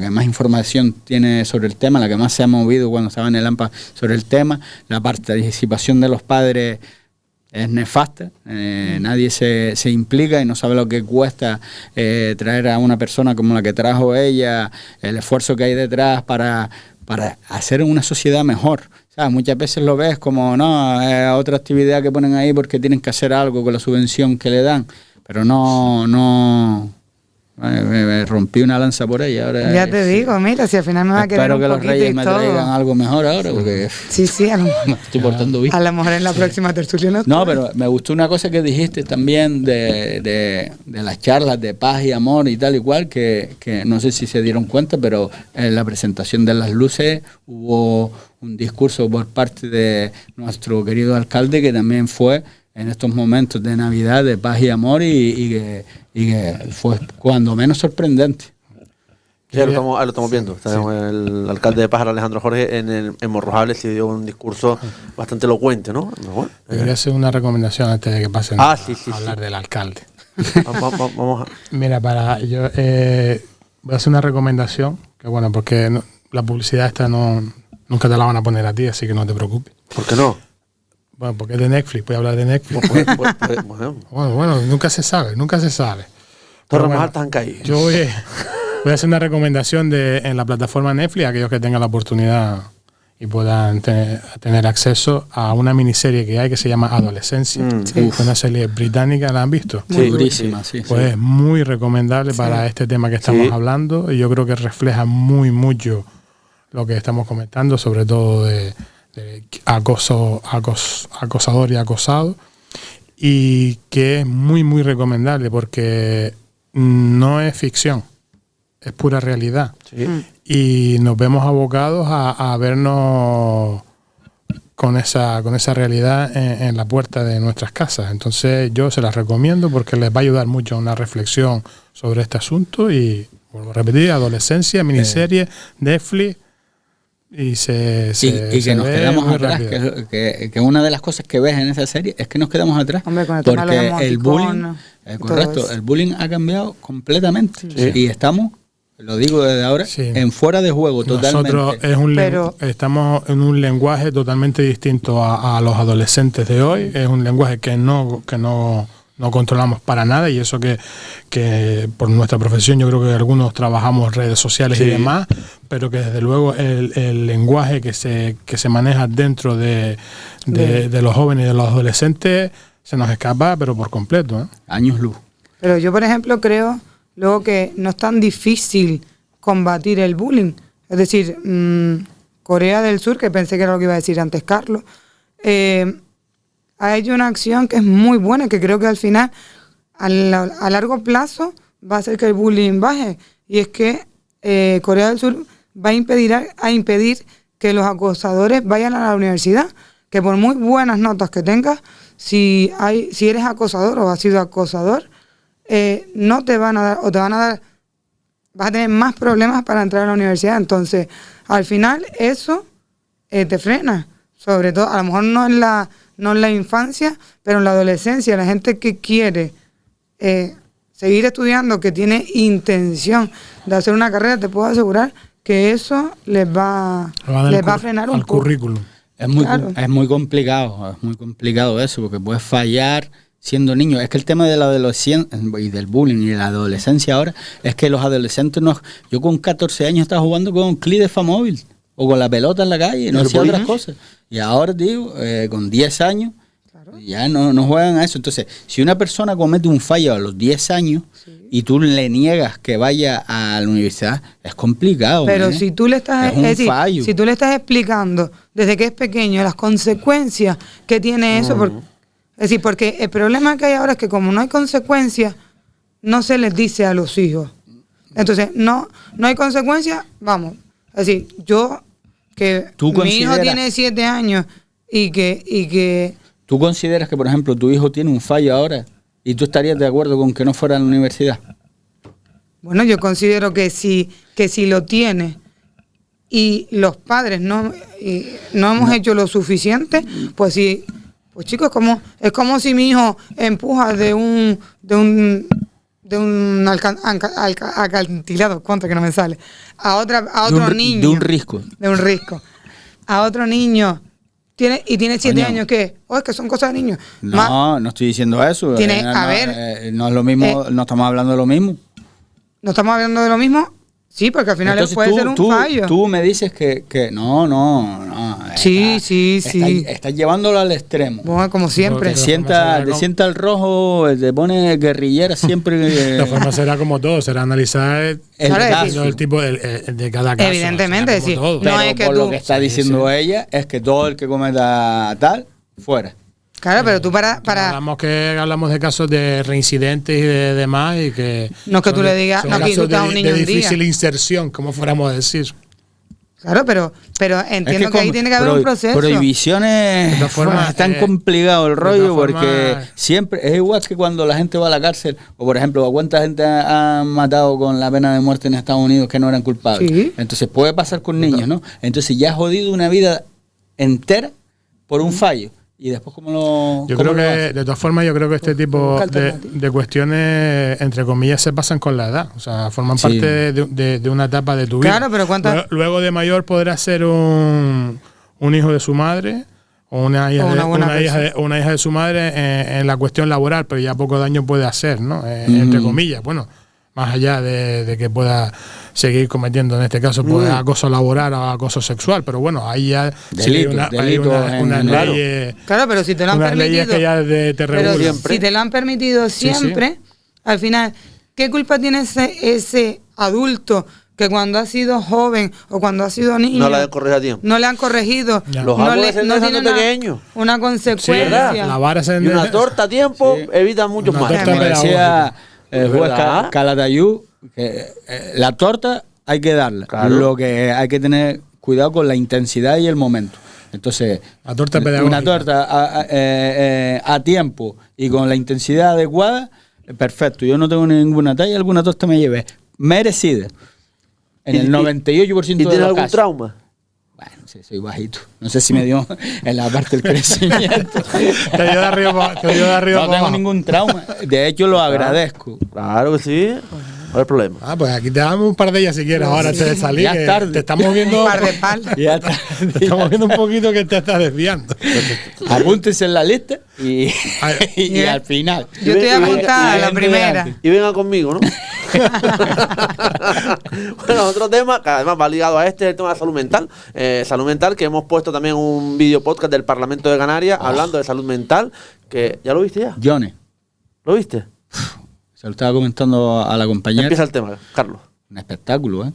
más información tiene sobre el tema, la que más se ha movido cuando estaba en el AMPA sobre el tema. La participación de los padres es nefasta, nadie se implica y no sabe lo que cuesta traer a una persona como la que trajo ella, el esfuerzo que hay detrás para hacer una sociedad mejor. O sea, muchas veces lo ves como, no, es otra actividad que ponen ahí porque tienen que hacer algo con la subvención que le dan, pero no Me rompí una lanza por ahí. Ahora Ya te digo, mira, si al final me va a querer espero un que los poquito reyes y me todo. traigan algo mejor ahora, porque Sí, a lo, me estoy portando bien. a lo mejor en la próxima tertulia no. No, pero me gustó una cosa que dijiste también de las charlas de paz y amor y tal y cual, que no sé si se dieron cuenta, pero en la presentación de las luces hubo un discurso por parte de nuestro querido alcalde que también fue en estos momentos de Navidad de paz y amor y que fue cuando menos sorprendente. Sí, lo estamos viendo. El alcalde de Pájara, Alejandro Jorge, en Morrojable se dio un discurso bastante elocuente, ¿no? Bueno, Debería hacer una recomendación antes de que pasen a hablar del alcalde. Vamos a... Mira, yo voy a hacer una recomendación, que bueno, porque la publicidad esta nunca te la van a poner a ti, así que no te preocupes. ¿Por qué no? Bueno, porque es de Netflix, voy a hablar de Netflix. Bueno, nunca se sabe. Torres más altas han caído. Yo voy a hacer una recomendación en la plataforma Netflix, a aquellos que tengan la oportunidad y puedan tener acceso a una miniserie que hay que se llama Adolescencia. Es una serie británica, ¿la han visto? Sí, durísima, sí. Pues es muy recomendable para este tema que estamos hablando, y yo creo que refleja mucho lo que estamos comentando, sobre todo de acosador y acosado, y que es muy recomendable porque no es ficción, es pura realidad. Sí. Y nos vemos abocados a vernos con esa realidad en la puerta de nuestras casas. Entonces yo se las recomiendo porque les va a ayudar mucho a una reflexión sobre este asunto. Y vuelvo a repetir, Adolescencia, miniserie, Netflix. Y que nos quedamos atrás, que una de las cosas que ves en esa serie es que nos quedamos atrás. Hombre, con el tema de porque el bullying, correcto, el bullying ha cambiado completamente. Y estamos, lo digo desde ahora, en fuera de juego totalmente. Nosotros estamos en un lenguaje totalmente distinto a los adolescentes de hoy. Es un lenguaje que no controlamos para nada, y eso que por nuestra profesión yo creo que algunos trabajamos redes sociales y demás, pero que desde luego el lenguaje que se maneja dentro de los jóvenes y de los adolescentes se nos escapa, pero por completo. Años luz. Pero yo, por ejemplo, creo luego que no es tan difícil combatir el bullying. Es decir, Corea del Sur, que pensé que era lo que iba a decir antes Carlos, ha hecho una acción que es muy buena, que creo que al final, a largo plazo, va a hacer que el bullying baje. Y es que Corea del Sur va a impedir que los acosadores vayan a la universidad. Que por muy buenas notas que tengas, si eres acosador o has sido acosador, no te van a dar, o te van a dar, vas a tener más problemas para entrar a la universidad. Entonces, al final, eso te frena. Sobre todo, a lo mejor no en la infancia, pero en la adolescencia, la gente que quiere seguir estudiando, que tiene intención de hacer una carrera, te puedo asegurar que eso les va a frenar un poco. Currículum. Es muy complicado eso, porque puedes fallar siendo niño. Es que el tema de la adolescencia y del bullying y de la adolescencia ahora es que los adolescentes yo con 14 años estaba jugando con un clip de Famóvil o con la pelota en la calle, no hacía otras cosas. Y ahora, digo, con 10 años, ya no juegan a eso. Entonces, si una persona comete un fallo a los 10 años y tú le niegas que vaya a la universidad, es complicado. Pero si tú le estás, si tú le estás explicando desde que es pequeño las consecuencias que tiene eso, porque el problema que hay ahora es que como no hay consecuencias, no se les dice a los hijos. Entonces, no hay consecuencias, vamos. Es decir, mi hijo tiene 7 años y que... ¿Tú consideras que, por ejemplo, tu hijo tiene un fallo ahora y tú estarías de acuerdo con que no fuera a la universidad? Bueno, yo considero que si lo tiene y los padres no hemos hecho lo suficiente, pues sí, pues chicos, es como si mi hijo empuja de un acantilado, ¿cuánto que no me sale? A otro niño. De un risco. A otro niño. Tiene 7 años, ¿qué? Es que son cosas de niños. No estoy diciendo eso. No es lo mismo, no estamos hablando de lo mismo. ¿No estamos hablando de lo mismo? Sí, porque al final entonces puede ser un fallo. Tú me dices que no. Sí, sí. Estás llevándolo al extremo. Bueno, como siempre. Porque Te sienta el rojo, te pone guerrillera siempre. De todas formas será como todo, será analizar el Claro, caso. el tipo de cada caso. Evidentemente, será como sí. todo. No Pero es que por tú- lo que está diciendo ella es que todo el que cometa tal, fuera. Claro, pero tú para Hablamos de casos de reincidentes y de demás y que No es que tú le digas, son no, aquí tú casos estás a un niño de un día. difícil inserción, como fuéramos a decir. Claro, pero entiendo que ahí con tiene que haber un proceso. Prohibiciones, De todas formas, es tan complicado el de rollo todas porque formas- siempre es igual que cuando la gente va a la cárcel o por ejemplo a cuánta gente han matado con la pena de muerte en Estados Unidos que no eran culpables. Sí. Entonces puede pasar con niños, ¿no? Entonces ya has jodido una vida entera por un fallo. Y después, ¿cómo lo Yo cómo creo lo que, haces? de todas formas, yo creo que este tipo busca alternativas. de cuestiones, entre comillas, se pasan con la edad. O sea, forman Sí. parte de una etapa de tu vida. Claro, pero ¿cuántas- Luego de mayor podrás ser un hijo de su madre o una hija, O una buena una hija de su madre en la cuestión laboral, pero ya poco daño puede hacer, ¿no? Entre comillas. Bueno, más allá de que pueda seguir cometiendo, en este caso, pues, acoso laboral o acoso sexual. Pero bueno, ahí ya sí que Delitos hay unas claro. leyes. Claro, pero si te lo han Unas leyes permitido. que ya te Pero regulan. si te lo han permitido Sí, siempre, al final, ¿qué culpa tiene ese adulto que cuando ha sido joven o cuando ha sido niño No la corrige a tiempo. no le han corregido? Ya. Los no árboles se no enderezan tiene de pequeño. una Sí, consecuencia. la vara se Y una torta a tiempo Sí. evita muchos Una males. torta Como decía pedagógica. el ¿Es juez verdad? Calatayud, que la torta hay que darla. Claro. Lo que hay que tener cuidado con la intensidad y el momento. Entonces, La torta pedagógica. una torta a tiempo y con la intensidad adecuada, perfecto. Yo no tengo ninguna talla, alguna torta me lleve. Merecida. En el 98% ¿Y de tiene los algún casos. trauma? Bueno, sí, soy bajito. No sé si me dio en la parte del crecimiento. Te dio de arriba, te dio de arriba No para tengo abajo. ningún trauma. De hecho, lo agradezco. Claro que sí. No hay problema. Ah, pues aquí te damos un par de ellas si quieres. Ahora antes de salir. Ya es que tarde. Te estamos viendo. Un par de espaldas. Ya está. Te estamos viendo un poquito que te estás desviando. Apúntense en la lista y, Ay, y al final. Yo estoy Y venga- apuntada a y la venga primera. delante. Y venga conmigo, ¿no? Bueno, otro tema que además va ligado a este es el tema de salud mental. Salud mental, que hemos puesto también un video podcast del Parlamento de Canarias hablando de salud mental. Que ¿ya lo viste ya? Johnny, ¿Lo viste? se lo estaba comentando a la compañera. Empieza el tema, Carlos. Un espectáculo,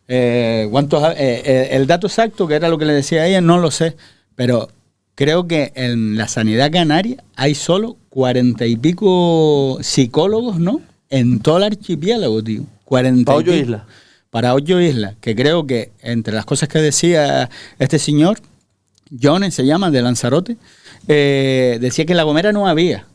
¿eh? El dato exacto, que era lo que le decía a ella, no lo sé, pero creo que en la sanidad canaria hay solo 40 y pico psicólogos, ¿no? En todo el archipiélago, tío. 40 Para y 8 pico. islas. Para 8 islas, que creo que entre las cosas que decía este señor, Jones se llama, de Lanzarote, decía que en La Gomera no había.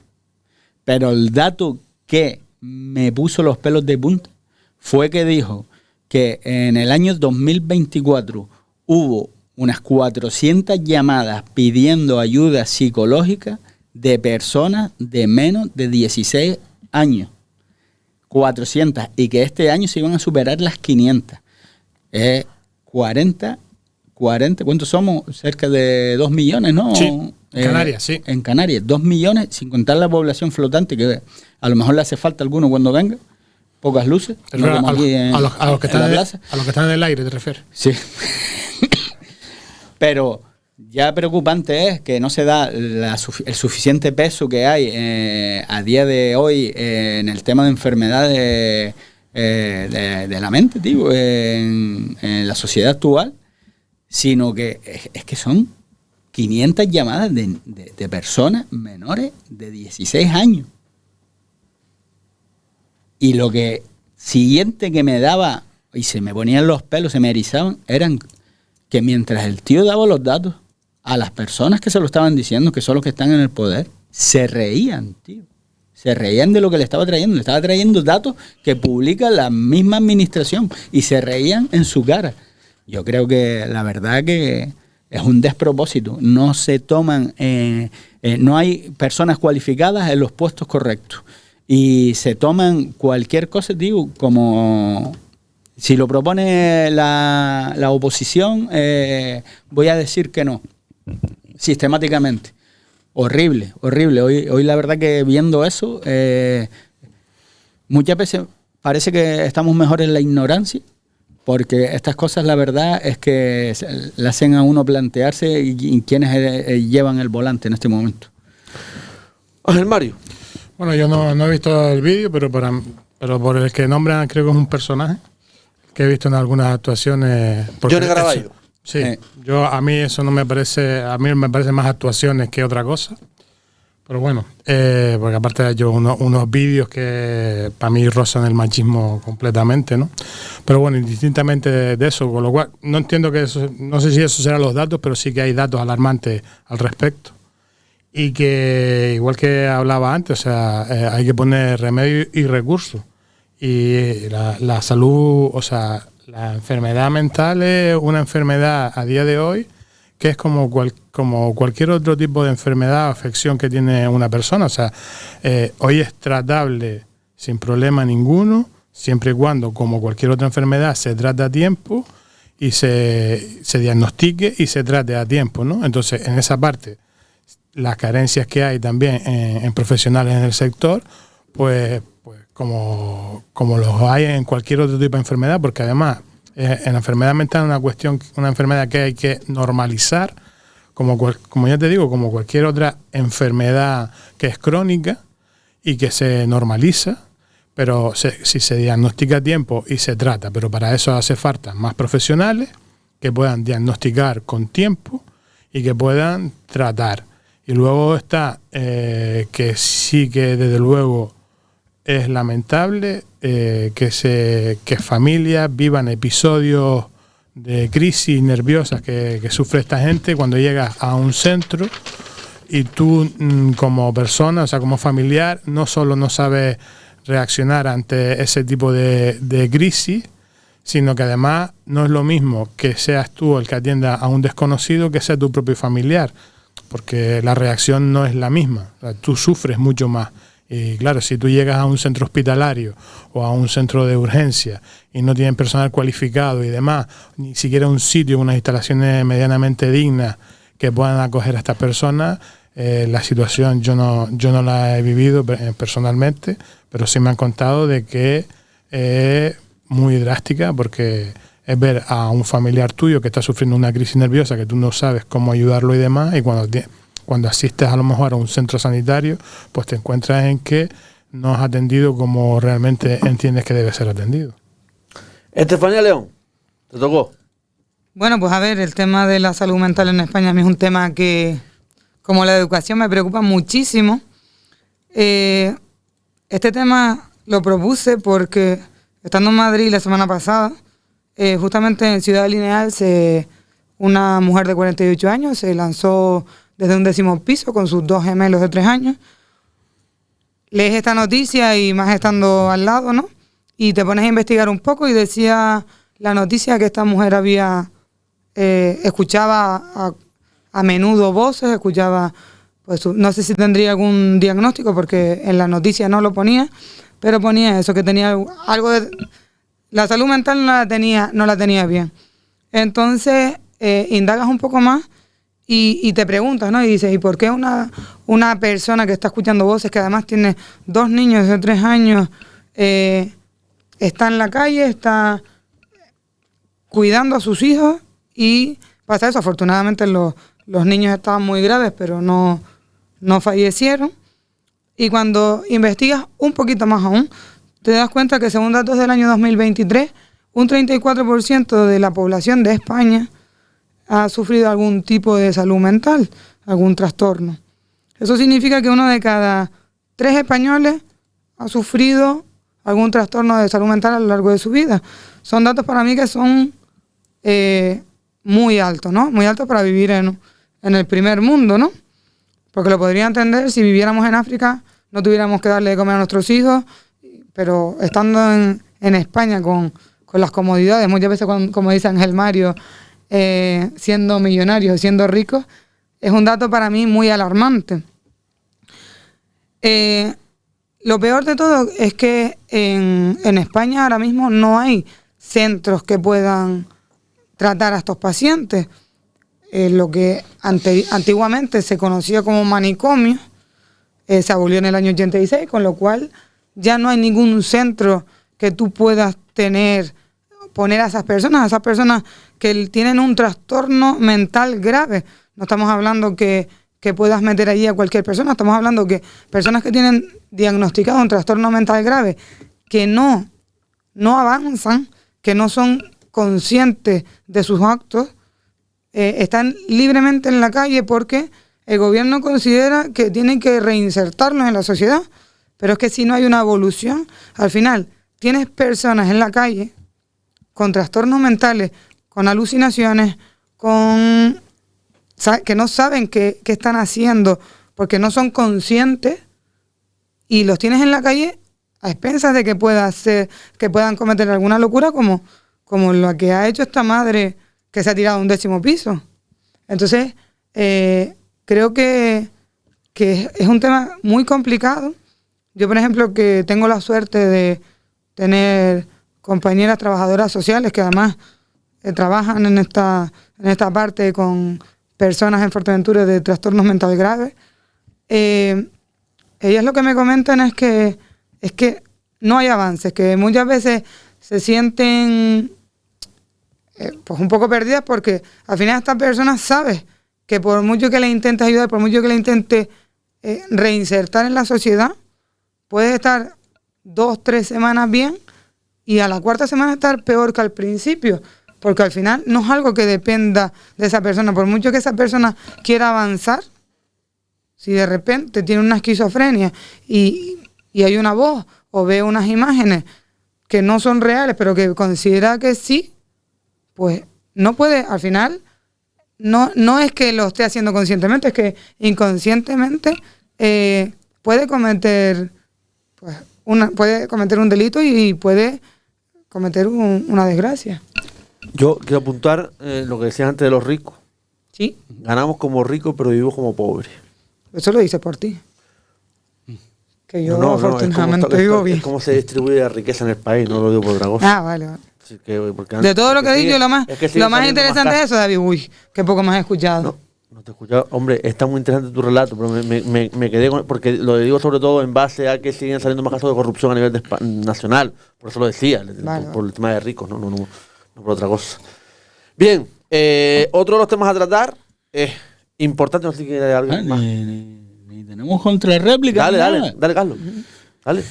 Pero el dato que me puso los pelos de punta fue que dijo que en el año 2024 hubo unas 400 llamadas pidiendo ayuda psicológica de personas de menos de 16 años. 400. Y que este año se iban a superar las 500. 40, ¿cuántos somos? Cerca de 2 millones, ¿no? Sí, en Canarias, sí. En Canarias, 2 millones, sin contar la población flotante, que a lo mejor le hace falta a alguno cuando venga. Pocas luces. No como aquí en a los que en la están plaza. a los que están en el aire, te refieres. Sí. Pero ya preocupante es que no se da el suficiente peso que hay a día de hoy en el tema de enfermedades de la mente, tío, en la sociedad actual, sino que es que son 500 llamadas de personas menores de 16 años. Y lo que siguiente que me daba, y se me ponían los pelos, se me erizaban, eran que mientras el tío daba los datos a las personas que se lo estaban diciendo, que son los que están en el poder, se reían, tío. Se reían de lo que le estaba trayendo. Le estaba trayendo datos que publica la misma administración y se reían en su cara. Yo creo que la verdad que es un despropósito. No se toman, no hay personas cualificadas en los puestos correctos. Y se toman cualquier cosa, digo, como si lo propone la oposición, voy a decir que no, sistemáticamente. Horrible, horrible. Hoy la verdad que viendo eso, muchas veces parece que estamos mejor en la ignorancia porque estas cosas la verdad es que le hacen a uno plantearse y quiénes llevan el volante en este momento. Ángel Mario. Bueno, yo no he visto el vídeo, pero por el que nombran creo que es un personaje que he visto en algunas actuaciones. Johnny Garaballo. Sí, a mí eso no me parece, a mí me parecen más actuaciones que otra cosa. Pero bueno, porque aparte hay unos vídeos que para mí rozan el machismo completamente, ¿no? Pero bueno, indistintamente de eso, con lo cual no entiendo que eso, no sé si eso serán los datos, pero sí que hay datos alarmantes al respecto. Y que, igual que hablaba antes, o sea, hay que poner remedio y recursos. Y la salud, o sea, la enfermedad mental es una enfermedad a día de hoy que es como cualquier otro tipo de enfermedad o afección que tiene una persona. O sea, hoy es tratable sin problema ninguno, siempre y cuando, como cualquier otra enfermedad, se trate a tiempo y se diagnostique y se trate a tiempo, ¿no? Entonces, en esa parte, las carencias que hay también en profesionales en el sector, pues como los hay en cualquier otro tipo de enfermedad, porque además en la enfermedad mental es una enfermedad que hay que normalizar, como ya te digo, como cualquier otra enfermedad que es crónica y que se normaliza, pero si se diagnostica a tiempo y se trata, pero para eso hace falta más profesionales que puedan diagnosticar con tiempo y que puedan tratar. Y luego está que sí que desde luego es lamentable que familias vivan episodios de crisis nerviosas que sufre esta gente cuando llegas a un centro y tú como persona, o sea, como familiar, no solo no sabes reaccionar ante ese tipo de crisis, sino que además no es lo mismo que seas tú el que atienda a un desconocido que sea tu propio familiar, porque la reacción no es la misma, o sea, tú sufres mucho más. Y claro, si tú llegas a un centro hospitalario o a un centro de urgencia y no tienen personal cualificado y demás, ni siquiera un sitio, unas instalaciones medianamente dignas que puedan acoger a estas personas, la situación yo no la he vivido personalmente, pero sí me han contado de que es muy drástica, porque es ver a un familiar tuyo que está sufriendo una crisis nerviosa que tú no sabes cómo ayudarlo y demás, y cuando asistes a lo mejor a un centro sanitario, pues te encuentras en que no has atendido como realmente entiendes que debe ser atendido. Estefanía León, te tocó. Bueno, pues a ver, el tema de la salud mental en España a mí es un tema que, como la educación, me preocupa muchísimo. Este tema lo propuse porque, estando en Madrid la semana pasada, justamente en Ciudad Lineal, una mujer de 48 años se lanzó desde un 10º piso con sus 2 gemelos de 3 años. Lees esta noticia y más estando al lado, ¿no? Y te pones a investigar un poco y decía la noticia que esta mujer escuchaba a menudo voces, escuchaba, pues no sé si tendría algún diagnóstico porque en la noticia no lo ponía, pero ponía eso, que tenía algo de... La salud mental no la tenía bien. Entonces, indagas un poco más y te preguntas, ¿no? Y dices, ¿y por qué una persona que está escuchando voces, que además tiene 2 niños de 3 años, está en la calle, está cuidando a sus hijos y pasa eso? Afortunadamente los niños estaban muy graves, pero no fallecieron. Y cuando investigas un poquito más aún, te das cuenta que según datos del año 2023, un 34% de la población de España ha sufrido algún tipo de salud mental, algún trastorno. Eso significa que 1 de cada 3 españoles ha sufrido algún trastorno de salud mental a lo largo de su vida. Son datos para mí que son muy altos, ¿no? Muy altos para vivir en el primer mundo, ¿no? Porque lo podría entender si viviéramos en África, no tuviéramos que darle de comer a nuestros hijos, pero estando en España con las comodidades, muchas veces, como dice Ángel Mario, siendo millonarios, siendo ricos, es un dato para mí muy alarmante. Lo peor de todo es que en España ahora mismo no hay centros que puedan tratar a estos pacientes. Lo que antiguamente se conocía como manicomio, se abolió en el año 86, con lo cual ya no hay ningún centro que tú puedas tener poner a esas personas que tienen un trastorno mental grave. No estamos hablando que puedas meter allí a cualquier persona, estamos hablando que personas que tienen diagnosticado un trastorno mental grave, que no avanzan, que no son conscientes de sus actos, están libremente en la calle porque el gobierno considera que tienen que reinsertarlos en la sociedad. Pero es que si no hay una evolución, al final tienes personas en la calle con trastornos mentales, con alucinaciones, que no saben qué están haciendo porque no son conscientes, y los tienes en la calle a expensas de que puedan cometer alguna locura como la que ha hecho esta madre que se ha tirado a un 10º piso. Entonces, creo que es un tema muy complicado. Yo, por ejemplo, que tengo la suerte de tener compañeras trabajadoras sociales que además trabajan en esta parte con personas en Fuerteventura de trastornos mentales graves, ellas lo que me comentan es que no hay avances, que muchas veces se sienten pues un poco perdidas porque al final estas personas saben que por mucho que les intentes ayudar, por mucho que les intentes reinsertar en la sociedad, puedes estar 2-3 semanas bien y a la 4ª semana estar peor que al principio, porque al final no es algo que dependa de esa persona. Por mucho que esa persona quiera avanzar, si de repente tiene una esquizofrenia y hay una voz o ve unas imágenes que no son reales, pero que considera que sí, pues no puede, al final, no es que lo esté haciendo conscientemente, es que inconscientemente puede cometer un delito y puede cometer una desgracia. Yo quiero apuntar lo que decías antes de los ricos. Sí. Ganamos como ricos, pero vivimos como pobres. Eso lo dice por ti. Que yo No, afortunadamente vivo bien. Es como se distribuye la riqueza en el país, no lo digo por otra cosa. Ah, vale. Así que, de todo lo que he dicho, lo más interesante es eso, David. Uy, qué poco más he escuchado. No te he escuchado. Hombre, está muy interesante tu relato, pero me quedé con... Porque lo digo sobre todo en base a que siguen saliendo más casos de corrupción a nivel nacional. Por eso lo decía, por el tema de ricos, no por otra cosa. Bien, otro de los temas a tratar es importante, no sé si quiere algo más. Ni tenemos contrarréplica. Dale, Carlos. Dale.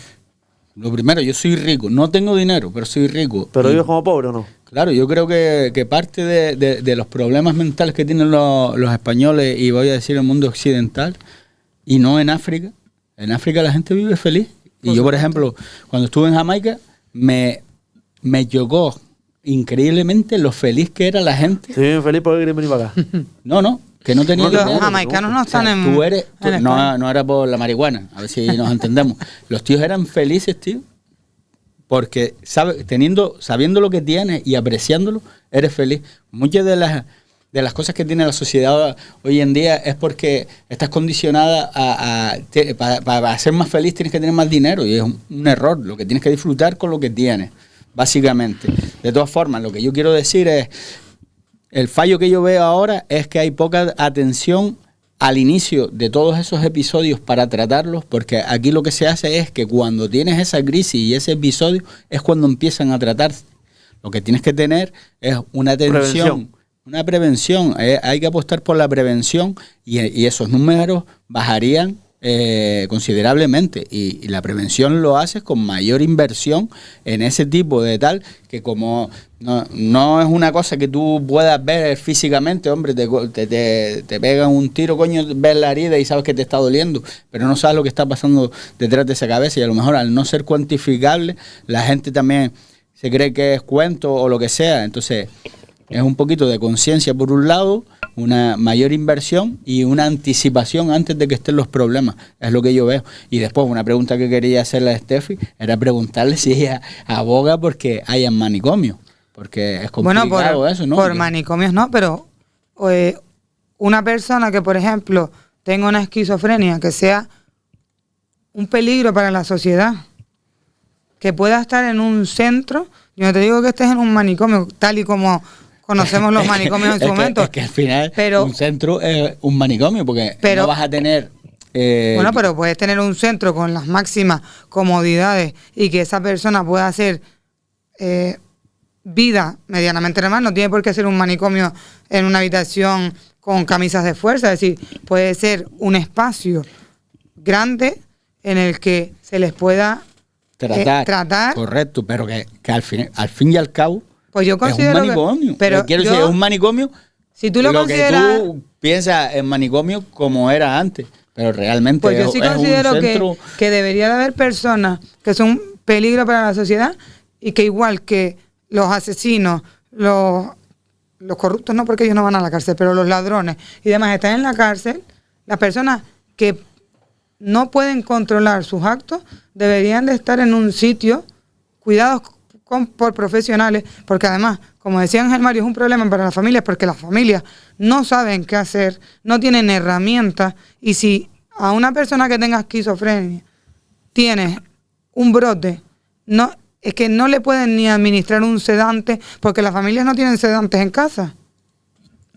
Lo primero, yo soy rico. No tengo dinero, pero soy rico. ¿Pero vives como pobre o no? Claro, yo creo que parte de los problemas mentales que tienen los españoles, y voy a decir el mundo occidental, y no en África. En África la gente vive feliz. Y yo, por ejemplo, cuando estuve en Jamaica, me chocó increíblemente lo feliz que era la gente. ¿Se viven feliz porque quieren venir para acá? No, que no tenían dinero. Los jamaicanos no están en... No era por la marihuana, a ver si nos entendemos. Los tíos eran felices, tío, porque sabiendo lo que tienes y apreciándolo, eres feliz. Muchas de las cosas que tiene la sociedad hoy en día es porque estás condicionada para ser más feliz tienes que tener más dinero, y es un error. Lo que tienes que disfrutar con lo que tienes, básicamente. De todas formas, lo que yo quiero decir es, el fallo que yo veo ahora es que hay poca atención al inicio de todos esos episodios para tratarlos, porque aquí lo que se hace es que cuando tienes esa crisis y ese episodio es cuando empiezan a tratarse. Lo que tienes que tener es una atención, una prevención. Hay que apostar por la prevención y esos números bajarían considerablemente, y la prevención lo haces con mayor inversión en ese tipo de tal, que como no es una cosa que tú puedas ver físicamente. Hombre, te pegan un tiro, coño, ves la herida y sabes que te está doliendo, pero no sabes lo que está pasando detrás de esa cabeza, y a lo mejor al no ser cuantificable la gente también se cree que es cuento o lo que sea. Entonces es un poquito de conciencia por un lado, una mayor inversión y una anticipación antes de que estén los problemas. Es lo que yo veo. Y después una pregunta que quería hacerle a Steffi era preguntarle si ella aboga porque hayan manicomios. Porque es complicado eso, ¿no? Por manicomios no, pero una persona que, por ejemplo, tenga una esquizofrenia, que sea un peligro para la sociedad, que pueda estar en un centro, yo no te digo que estés en un manicomio, tal y como conocemos los manicomios en su momento. Es que al final un centro es un manicomio, porque no vas a tener... bueno, pero puedes tener un centro con las máximas comodidades y que esa persona pueda ser vida medianamente normal. No tiene por qué ser un manicomio en una habitación con camisas de fuerza. Es decir, puede ser un espacio grande en el que se les pueda tratar. Correcto, pero que al fin y al cabo pues yo considero es un manicomio. pero quiero decir, es un manicomio. Si tú lo consideras, que tú piensas en manicomio como era antes, pero realmente pues yo sí considero un centro. que debería de haber personas que son un peligro para la sociedad y que igual que los asesinos, los corruptos, no porque ellos no van a la cárcel, pero los ladrones y demás están en la cárcel, las personas que no pueden controlar sus actos deberían de estar en un sitio cuidados por profesionales, porque además, como decía Ángel Mario, es un problema para las familias, porque las familias no saben qué hacer, no tienen herramientas, y si a una persona que tenga esquizofrenia tiene un brote, es que no le pueden ni administrar un sedante, porque las familias no tienen sedantes en casa.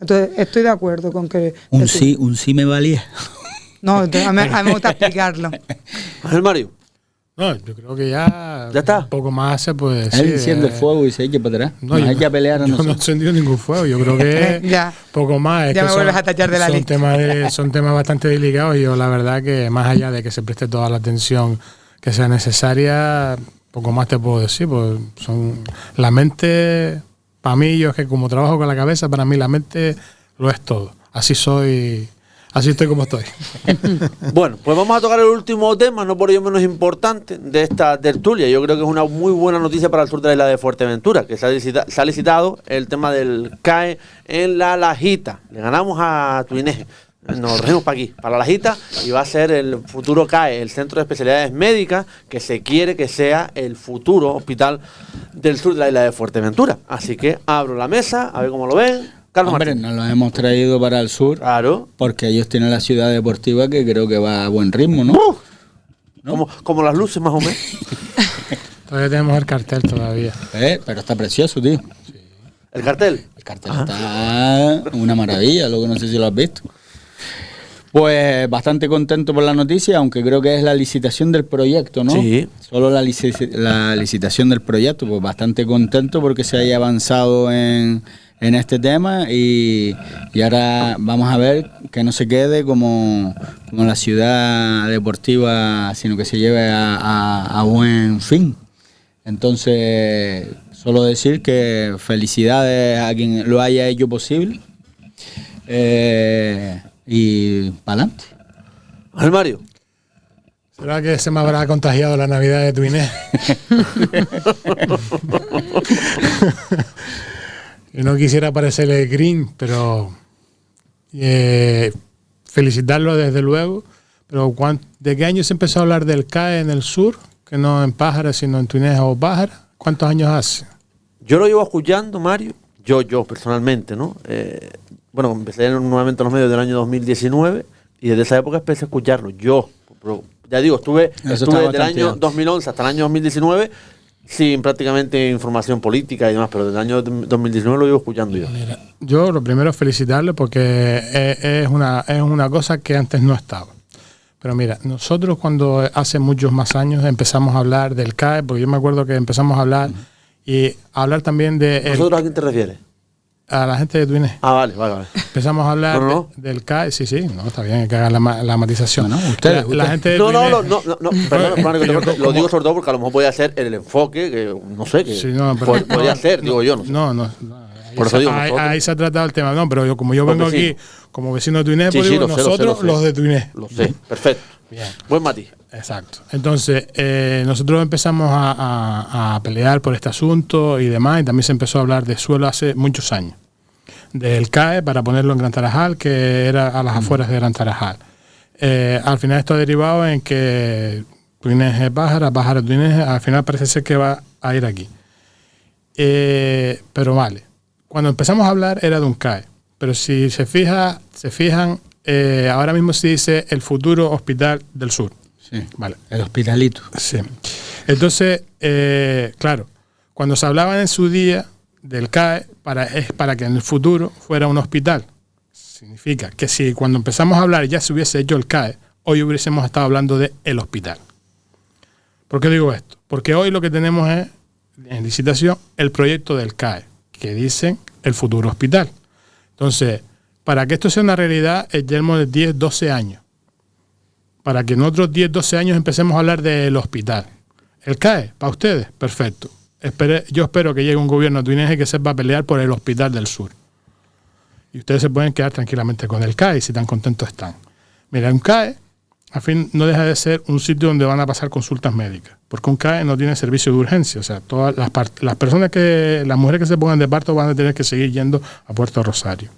Entonces, estoy de acuerdo con que... Un sí me valía. No, a mí me gusta explicarlo. Ángel Mario. No, yo creo que ya está. Un poco más se puede decir. Él enciende el fuego y se echa para atrás. No, hay que pelear a yo nosotros. no he encendido ningún fuego. Yo creo que Ya. poco más. Es Ya que me vuelves a tachar de la lista. Son temas bastante delicados y yo la verdad que más allá de que se preste toda la atención que sea necesaria, poco más te puedo decir. Pues la mente, para mí, yo es que como trabajo con la cabeza, para mí la mente lo es todo. Así estoy como estoy. Bueno, pues vamos a tocar el último tema, no por ello menos importante, de esta tertulia. Yo creo que es una muy buena noticia para el sur de la isla de Fuerteventura, que se ha licitado el tema del CAE en La Lajita. Le ganamos a Tuineje. Nos regimos para aquí, para La Lajita, y va a ser el futuro CAE, el Centro de Especialidades Médicas, que se quiere que sea el futuro hospital del sur de la isla de Fuerteventura. Así que abro la mesa, a ver cómo lo ven. Carlos Hombre, Martín. nos los hemos traído para el sur. Claro. Porque ellos tienen la ciudad deportiva que creo que va a buen ritmo, ¿no? ¿No? Como las luces, más o menos. Todavía tenemos el cartel todavía. Pero está precioso, tío. ¿El cartel? El cartel está una maravilla, lo que no sé si lo has visto. Pues bastante contento por la noticia, aunque creo que es la licitación del proyecto, ¿no? Sí. Solo la licitación del proyecto, pues bastante contento porque se haya avanzado en este tema y ahora vamos a ver que no se quede como la ciudad deportiva, sino que se lleve a buen fin. Entonces, solo decir que felicidades a quien lo haya hecho posible y para adelante. Ángel Mario. ¿Será que se me habrá contagiado la Navidad de Tuiné? Yo no quisiera parecerle green, pero felicitarlo desde luego. Pero ¿de qué año se empezó a hablar del CAE en el sur? Que no en Pájara, sino en Tuineje o Pájara. ¿Cuántos años hace? Yo lo llevo escuchando, Mario. Yo personalmente, ¿no? Bueno, empecé nuevamente en los medios del año 2019 y desde esa época empecé a escucharlo. Pero, ya digo, estuve desde el año 2011 hasta el año 2019 sin prácticamente información política y demás, pero desde el año 2019 lo llevo escuchando yo. Mira, yo lo primero es felicitarle porque es una cosa que antes no estaba. Pero mira, nosotros cuando hace muchos más años empezamos a hablar del CAE, porque yo me acuerdo que empezamos a hablar y a hablar también de... ¿Nosotros a quién te refieres? A la gente de Tuineje. Ah, vale. Empezamos a hablar del CAE, sí, no, está bien, hay que haga la matización. No, ustedes. La gente de No, Tuineje. lo digo sobre todo porque a lo mejor podía ser el enfoque, que no sé, que Sí, no, pero- podría ser, digo yo, no sé. No. Por eso digo ahí, nosotros. ahí se ha tratado el tema. No, pero como yo vengo aquí como vecino de Tuineje, Sí, pues sí, digo, lo sé, nosotros lo sé. los de Tuineje. Lo sé, perfecto. Bien. Buen matiz. Exacto. Entonces, nosotros empezamos a pelear por este asunto y demás, y también se empezó a hablar de suelo hace muchos años. Del CAE para ponerlo en Gran Tarajal, que era a las afueras de Gran Tarajal. Al final esto ha derivado en que Tuineje Pájara, Pájara Tuineje, al final parece ser que va a ir aquí. Pero vale, cuando empezamos a hablar era de un CAE, pero si se fijan, ahora mismo se dice el futuro hospital del sur. Sí, Vale. el hospitalito. Sí. Entonces, claro, cuando se hablaba en su día del CAE, es para que en el futuro fuera un hospital. Significa que si cuando empezamos a hablar ya se hubiese hecho el CAE, hoy hubiésemos estado hablando de el hospital. ¿Por qué digo esto? Porque hoy lo que tenemos es en licitación el proyecto del CAE, que dicen el futuro hospital. Entonces, para que esto sea una realidad, llevamos de 10, 12 años. Para que en otros 10, 12 años empecemos a hablar del hospital. El CAE, para ustedes, perfecto. Yo espero que llegue un gobierno de Túnez que sepa pelear por el Hospital del Sur. Y ustedes se pueden quedar tranquilamente con el CAE si tan contentos están. Mira, un CAE, a fin, no deja de ser un sitio donde van a pasar consultas médicas. Porque un CAE no tiene servicio de urgencia. O sea, todas las mujeres que se pongan de parto van a tener que seguir yendo a Puerto Rosario.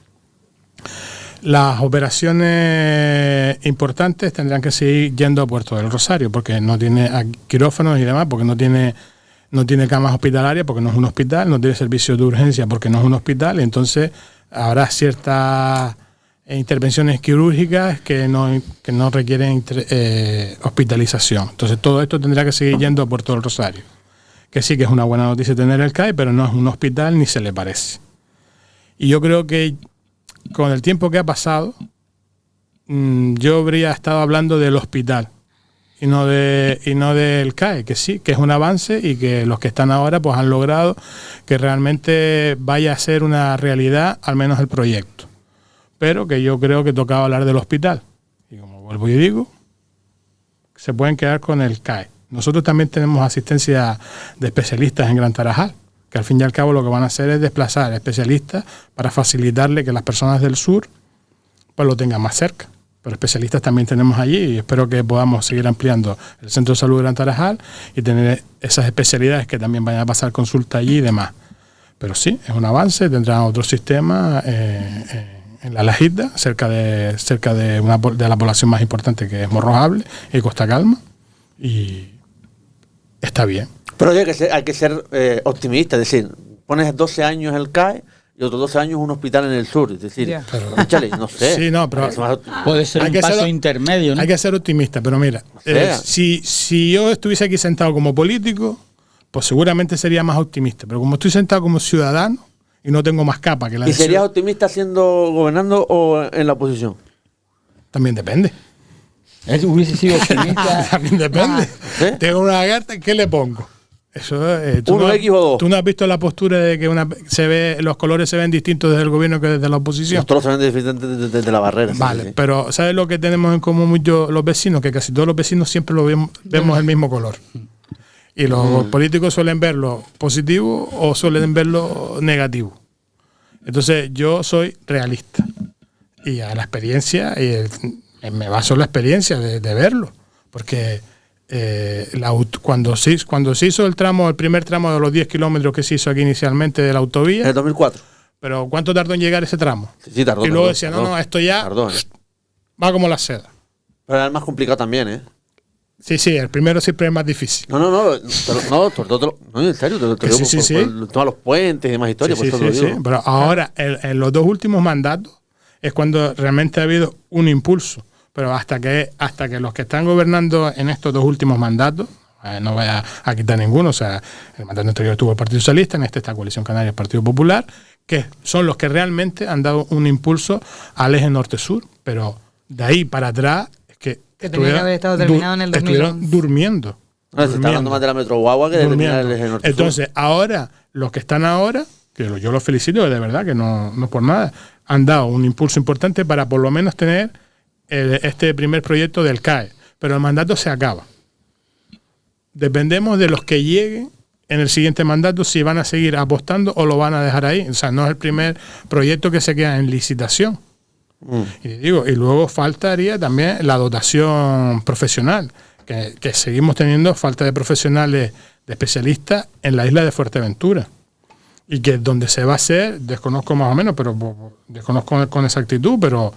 Las operaciones importantes tendrán que seguir yendo a Puerto del Rosario porque no tiene quirófanos y demás, porque no tiene camas hospitalarias, porque no es un hospital, no tiene servicio de urgencia porque no es un hospital. Entonces habrá ciertas intervenciones quirúrgicas que no requieren hospitalización. Entonces todo esto tendrá que seguir yendo a Puerto del Rosario. Que sí que es una buena noticia tener el CAE, pero no es un hospital ni se le parece. Y yo creo que con el tiempo que ha pasado, yo habría estado hablando del hospital y no del CAE, que sí, que es un avance y que los que están ahora pues han logrado que realmente vaya a ser una realidad, al menos el proyecto. Pero que yo creo que tocaba hablar del hospital. Y como vuelvo y digo, se pueden quedar con el CAE. Nosotros también tenemos asistencia de especialistas en Gran Tarajal, que al fin y al cabo lo que van a hacer es desplazar especialistas para facilitarle que las personas del sur pues lo tengan más cerca. Pero especialistas también tenemos allí y espero que podamos seguir ampliando el Centro de Salud de Gran Tarajal y tener esas especialidades que también vayan a pasar consulta allí y demás. Pero sí, es un avance, tendrán otro sistema en La Lajita, cerca de la población más importante que es Morrojable y Costa Calma, y está bien. Pero hay que ser optimista, es decir, pones 12 años el CAE y otros 12 años un hospital en el sur, es decir, échale, no sé. Sí, no, pero puede ser un paso intermedio, ¿no? Hay que ser optimista, pero mira, si yo estuviese aquí sentado como político, pues seguramente sería más optimista, pero como estoy sentado como ciudadano y no tengo más capa que la... ¿Y serías optimista gobernando o en la oposición? También depende. Hubiese sido optimista. También depende. ¿Sí? Tengo una carta, ¿qué le pongo? Eso, ¿Uno X o dos? ¿Tú no has visto la postura de que los colores se ven distintos desde el gobierno que desde la oposición? Los toros se ven diferentes desde la barrera. Vale, sí. Pero ¿sabes lo que tenemos en común muchos los vecinos? Que casi todos los vecinos siempre vemos el mismo color. Y los políticos suelen verlo positivo o suelen verlo negativo. Entonces yo soy realista. Y a la experiencia, me baso en la experiencia de verlo. Porque cuando se hizo el primer tramo de los 10 kilómetros que se hizo aquí inicialmente de la autovía. En el 2004. Pero ¿cuánto tardó en llegar ese tramo? Sí, tardó. Y luego decían, no, esto ya va como la seda. Pero era el más complicado también, ¿eh? Sí, el primero siempre es más difícil. No, en serio, te digo, todos los puentes y demás historias. Sí, pero ahora, en los dos últimos mandatos, es cuando realmente ha habido un impulso. Pero hasta que los que están gobernando en estos dos últimos mandatos, no voy a quitar ninguno, o sea, el mandato anterior estuvo el Partido Socialista, en este está Coalición Canaria, el Partido Popular, que son los que realmente han dado un impulso al eje norte-sur, pero de ahí para atrás es que tenía que haber estado terminado en el 2011. Estuvieron durmiendo. No, se está hablando más de la Metro Guagua que de terminar el eje norte-sur. Entonces, ahora, los que están ahora, que yo los felicito, de verdad, que no por nada, han dado un impulso importante para por lo menos tener este primer proyecto del CAE, pero el mandato se acaba. Dependemos de los que lleguen en el siguiente mandato si van a seguir apostando o lo van a dejar ahí. O sea, no es el primer proyecto que se queda en licitación. Y luego faltaría también la dotación profesional, que seguimos teniendo falta de profesionales, de especialistas en la isla de Fuerteventura. Y que donde se va a hacer, desconozco más o menos, pero desconozco con exactitud, pero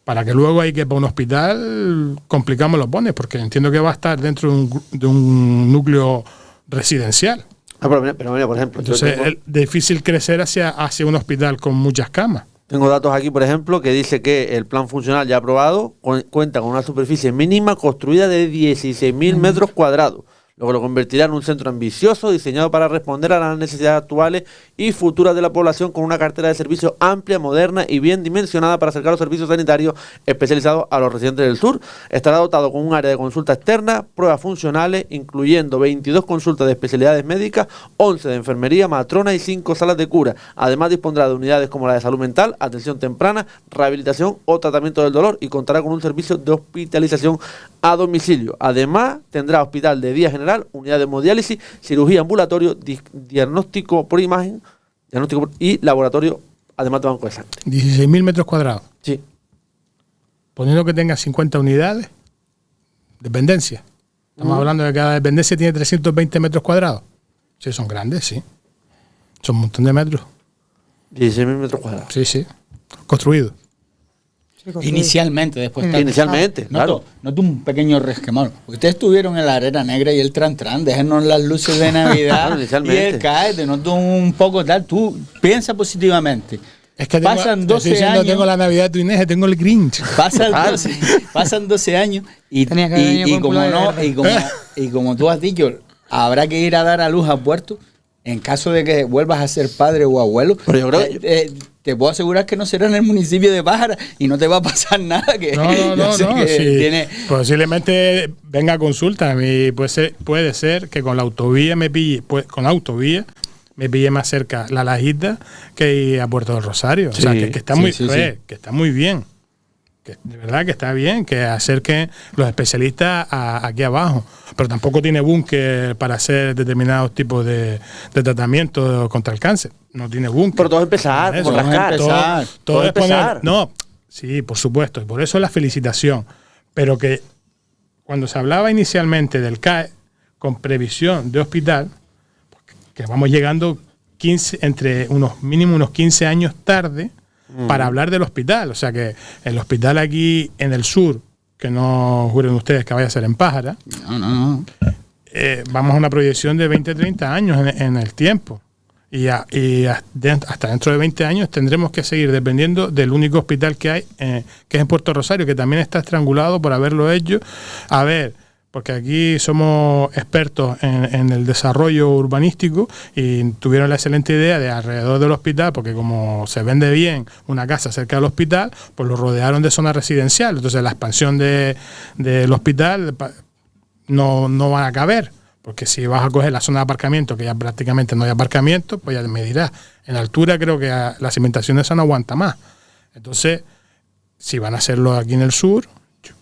para que luego hay que para un hospital, complicamos los pones, porque entiendo que va a estar dentro de un núcleo residencial. Pero mira, por ejemplo... Entonces es difícil crecer hacia un hospital con muchas camas. Tengo datos aquí, por ejemplo, que dice que el plan funcional ya aprobado cuenta con una superficie mínima construida de 16.000 metros cuadrados, lo que lo convertirá en un centro ambicioso diseñado para responder a las necesidades actuales y futuras de la población, con una cartera de servicios amplia, moderna y bien dimensionada para acercar los servicios sanitarios especializados a los residentes del sur. Estará dotado con un área de consulta externa, pruebas funcionales, incluyendo 22 consultas de especialidades médicas, 11 de enfermería, matrona y 5 salas de cura. Además dispondrá de unidades como la de salud mental, atención temprana, rehabilitación o tratamiento del dolor, y contará con un servicio de hospitalización a domicilio. Además tendrá hospital de día general, unidad de hemodiálisis, cirugía ambulatorio, diagnóstico por imagen, y laboratorio, además de banco de sangre. 16.000 metros cuadrados. Sí. Poniendo que tenga 50 unidades, dependencia. Estamos hablando de que cada dependencia tiene 320 metros cuadrados. Sí, son grandes, sí. Son un montón de metros. 16.000 metros cuadrados. Sí, sí. Construido. Inicialmente, después Sí, inicialmente, claro. Noto un pequeño resquemor. Ustedes estuvieron en la arena negra y el tran, déjenos las luces de Navidad Claro, y inicialmente. el CAE, te noto un poco tal. Tú piensa positivamente. Es que Pasan 12 años. Tengo la Navidad de tu Inés, tengo el Grinch. Pasan 12 años y Tenía que haber venido con como culo de no, guerra. y como tú has dicho, habrá que ir a dar a luz a Puerto en caso de que vuelvas a ser padre o abuelo. Pero yo creo que te puedo asegurar que no será en el municipio de Pájara y no te va a pasar nada. Que No. yo sé que Sí. tiene- Posiblemente venga a consulta. A mí puede ser que con la autovía me pille, me pille más cerca La Lajita que ir a Puerto del Rosario. O sea, Sí, que está sí, muy, sí, joder, que está muy bien. Que de verdad que está bien que acerquen los especialistas aquí abajo, pero tampoco tiene búnker para hacer determinados tipos de tratamiento contra el cáncer. No tiene búnker. Pero todo es empezar, Eso, por rascar. empezar. Todo es es poner- empezar. no, sí, por supuesto, y por eso la felicitación. Pero que cuando se hablaba inicialmente del CAE con previsión de hospital, que vamos llegando entre mínimo unos 15 años tarde para hablar del hospital. O sea que el hospital aquí en el sur, que no juren ustedes que vaya a ser en Pájara, No. vamos a una proyección de 20-30 años en el tiempo. Y hasta dentro de 20 años tendremos que seguir dependiendo del único hospital que hay, que es en Puerto Rosario, que también está estrangulado por haberlo hecho. A ver, porque aquí somos expertos en el desarrollo urbanístico y tuvieron la excelente idea de alrededor del hospital, porque como se vende bien una casa cerca del hospital, pues lo rodearon de zona residencial. Entonces la expansión del hospital no van a caber. Porque si vas a coger la zona de aparcamiento, que ya prácticamente no hay aparcamiento, pues ya me dirás. En altura creo que la cimentación esa no aguanta más. Entonces, si van a hacerlo aquí en el sur, yo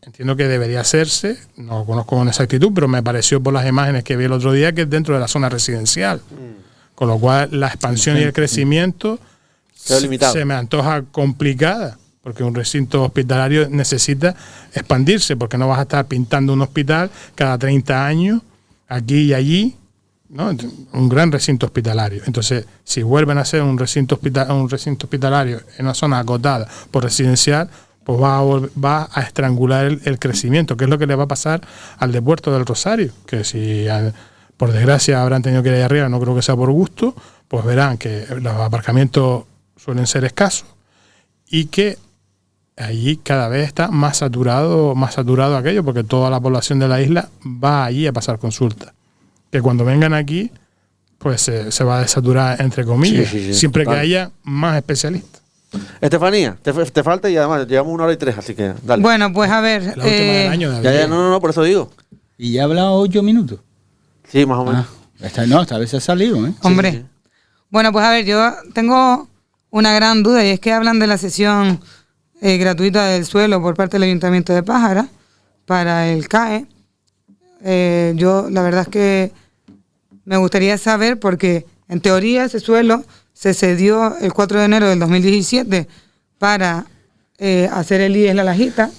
entiendo que debería hacerse, no lo conozco con exactitud, pero me pareció por las imágenes que vi el otro día que es dentro de la zona residencial. Con lo cual la expansión y el crecimiento Queda limitado. se me antoja complicada. Porque un recinto hospitalario necesita expandirse, porque no vas a estar pintando un hospital cada 30 años, aquí y allí, ¿no? Un gran recinto hospitalario. Entonces, si vuelven a hacer un recinto hospitalario en una zona acotada por residencial, pues va a estrangular el crecimiento, que es lo que le va a pasar al de Puerto del Rosario, que si por desgracia habrán tenido que ir allá arriba, no creo que sea por gusto, pues verán que los aparcamientos suelen ser escasos y que allí cada vez está más saturado aquello, porque toda la población de la isla va allí a pasar consulta. Que cuando vengan aquí, pues se va a desaturar, entre comillas, Sí, siempre total. que haya más especialistas. Estefanía, te falta y además llevamos 1 hora y 3, así que dale. Bueno, pues a ver. La última del año, David. ya, no, por eso digo. Y ya he hablado 8 minutos. Sí, más o menos. Esta vez ha salido, ¿eh? Hombre. Sí. Bueno, pues a ver, yo tengo una gran duda y es que hablan de la sesión gratuita del suelo por parte del Ayuntamiento de Pájara para el CAE. Yo la verdad es que me gustaría saber, porque en teoría ese suelo se cedió el 4 de enero del 2017 para hacer el IES La Lajita.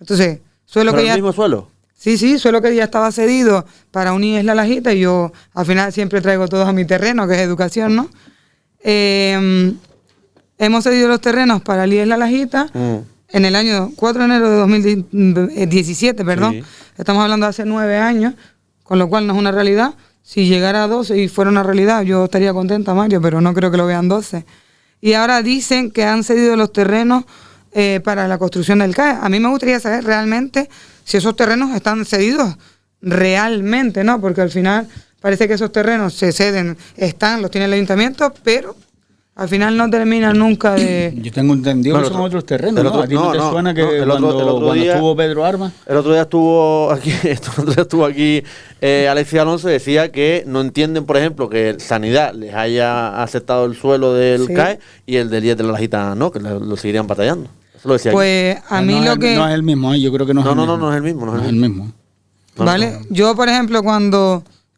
Entonces, suelo ¿Pero que el ya... mismo suelo? Sí, suelo que ya estaba cedido para un IES La Lajita, y yo al final siempre traigo todos a mi terreno, que es educación, ¿no? Hemos cedido los terrenos para el IES La Lajita en el año 4 de enero de 2017, perdón. Sí. Estamos hablando de hace 9 años, con lo cual no es una realidad. Si llegara a 12 y fuera una realidad, yo estaría contenta, Mario, pero no creo que lo vean 12. Y ahora dicen que han cedido los terrenos para la construcción del CAE. A mí me gustaría saber realmente si esos terrenos están cedidos realmente, ¿no? Porque al final parece que esos terrenos se ceden, los tiene el ayuntamiento, pero al final no terminan nunca de... Yo tengo entendido que son otros terrenos, ¿no? ¿A ti no te suena que cuando estuvo Pedro Armas? El otro día estuvo aquí Alexis Alonso y decía que no entienden, por ejemplo, que Sanidad les haya aceptado el suelo del CAE y el del 10 de la Lajita no, que lo seguirían batallando. Eso lo decía pues aquí. A mí no lo que... No es el mismo, yo creo que no es el mismo. No es el mismo. No es el mismo. ¿Vale? Yo, por ejemplo,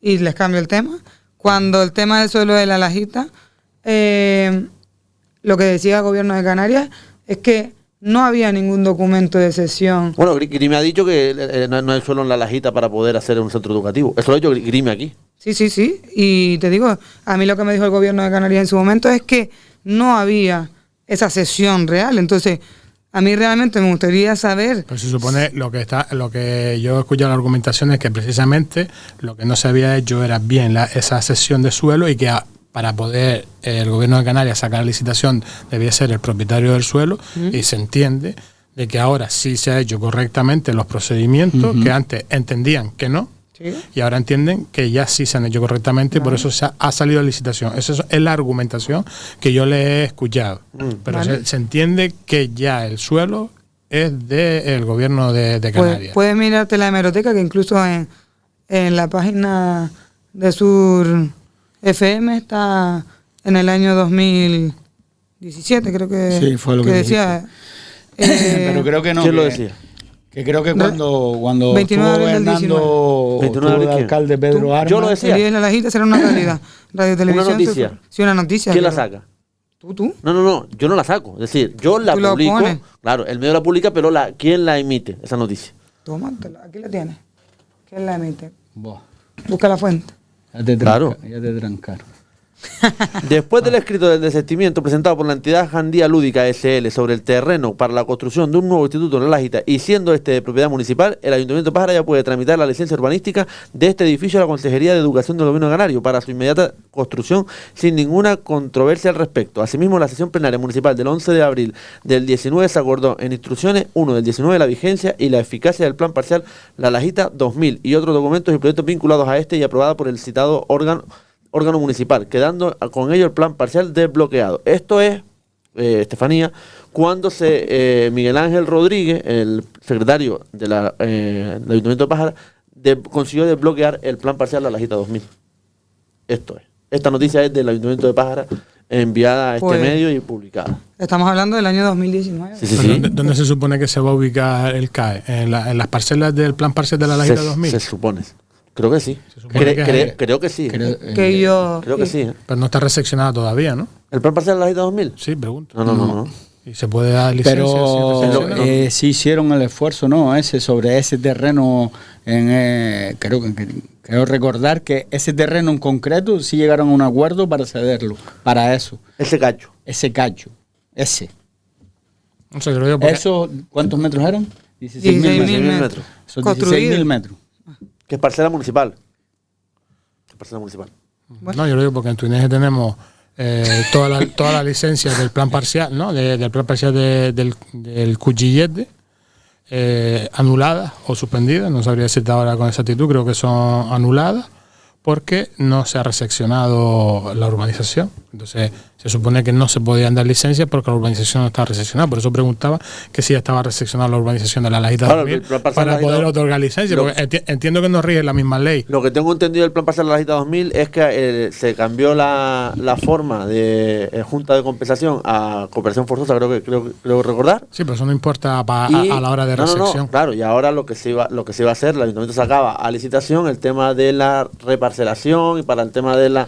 y les cambio el tema, cuando el tema del suelo de la Lajita... lo que decía el gobierno de Canarias es que no había ningún documento de cesión. Bueno, Grime ha dicho que no hay suelo en la Lajita para poder hacer un centro educativo. Eso lo ha dicho Grime aquí. Sí. Y te digo, a mí lo que me dijo el gobierno de Canarias en su momento es que no había esa cesión real. Entonces, a mí realmente me gustaría saber... Pero se supone lo que yo he escuchado en la argumentación es que precisamente lo que no se había hecho era bien esa cesión de suelo y que para poder el gobierno de Canarias sacar la licitación debía ser el propietario del suelo y se entiende de que ahora sí se ha hecho correctamente los procedimientos que antes entendían que no y ahora entienden que ya sí se han hecho correctamente y por eso ha salido la licitación. Esa es la argumentación que yo le he escuchado. Pero se entiende que ya el suelo es del gobierno de Canarias. Puedes mirarte la hemeroteca que incluso en la página de Sur... FM está en el año 2017, creo que, sí, fue lo que decía. Pero creo que no. ¿Quién lo decía? Que creo que cuando 29 estuvo gobernando el alcalde Pedro Armas. Yo lo decía. El la Lajita será una realidad. Radio Televisión. Una noticia. Sí, una noticia. ¿Quién la saca? ¿Tú? No, yo no la saco. Es decir, yo la publico. Claro, el medio la publica, pero ¿quién la emite, esa noticia? Tómatela, aquí la tienes. ¿Quién la emite? Vos. Busca la fuente. Ya te trancaron. Después del escrito del desistimiento presentado por la entidad Jandía Lúdica SL sobre el terreno para la construcción de un nuevo instituto en La Lajita y siendo este de propiedad municipal, el Ayuntamiento de Pájara ya puede tramitar la licencia urbanística de este edificio a la Consejería de Educación del Gobierno Canario para su inmediata construcción sin ninguna controversia al respecto. Asimismo, la sesión plenaria municipal del 11 de abril del 19 se acordó en instrucciones 1 del 19 la vigencia y la eficacia del plan parcial La Lajita 2000 y otros documentos y proyectos vinculados a este y aprobada por el citado órgano municipal, quedando con ello el plan parcial desbloqueado. Esto es, Estefanía, cuando Miguel Ángel Rodríguez, el secretario del Ayuntamiento de Pájara, consiguió desbloquear el plan parcial La Lajita 2000. Esto es. Esta noticia es del Ayuntamiento de Pájara, enviada a este medio y publicada. Estamos hablando del año 2019. Sí. ¿Dónde se supone que se va a ubicar el CAE? ¿En las parcelas del plan parcial de La Lajita 2000? Se supone. Creo que sí. Creo que sí. Creo que sí. Pero no está reseccionada todavía, ¿no? ¿El plan parcial de La Lajita 2000? Sí, pregunto. No. Y se puede dar licencia. Pero sí hicieron el esfuerzo, ¿no? Sobre ese terreno. Creo recordar que ese terreno en concreto sí llegaron a un acuerdo para cederlo. Para eso. Ese cacho. No sé, creo yo ¿Eso cuántos metros eran? 16.000 metros. Son 16.000 metros. Que es parcela municipal. No, yo lo digo porque en Tuineje tenemos toda la licencia del plan parcial, ¿no? Del plan parcial del Cuchillete, anuladas o suspendidas. No sabría decirte ahora con exactitud, creo que son anuladas porque no se ha reseccionado la urbanización. Entonces, se supone que no se podían dar licencias porque la urbanización no estaba reseccionada. Por eso preguntaba que si ya estaba reseccionada la urbanización de La Lajita 2000 para poder otorgar licencia. Porque entiendo que no rige la misma ley. Lo que tengo entendido del plan parcial de La Lajita 2000 es que se cambió la forma de Junta de Compensación a cooperación forzosa, creo recordar. Sí, pero eso no importa a la hora de resección. Claro, y ahora lo que se iba a hacer, el Ayuntamiento sacaba a licitación el tema de la reparcelación y para el tema de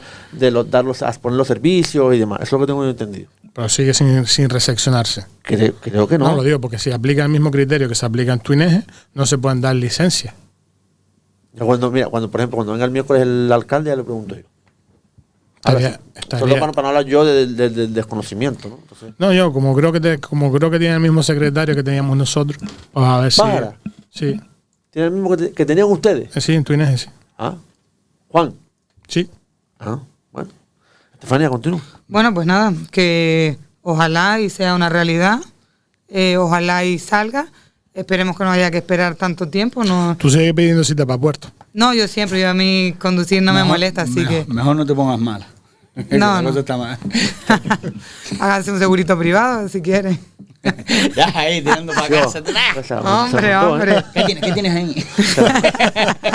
poner los servicios y demás. Eso es lo que tengo entendido. Pero sigue sin reseccionarse. Creo que no. No, lo digo porque si aplica el mismo criterio que se aplica en Tuineje, no se pueden dar licencias. Cuando, por ejemplo, cuando venga el miércoles el alcalde, ya le pregunto yo. Solo para no hablar yo del desconocimiento, ¿no? Entonces, no, yo como creo que tiene el mismo secretario que teníamos nosotros, pues a ver ¿Pájara? si... Sí. ¿Tiene el mismo que tenían ustedes? Sí, en Tuineje, sí. Ah, Juan. Sí. Ah, bueno. Estefanía, continúa. Bueno, pues nada, que ojalá y sea una realidad, ojalá y salga. Esperemos que no haya que esperar tanto tiempo. No. Tú sigues pidiendo cita para Puerto. No, yo a mí conducir no me molesta, así que... Mejor no te pongas mala. No, Eso no. está mal. Háganse un segurito privado si quieren. Ya ahí, tirando para casa. Hombre. ¿Qué tienes ahí?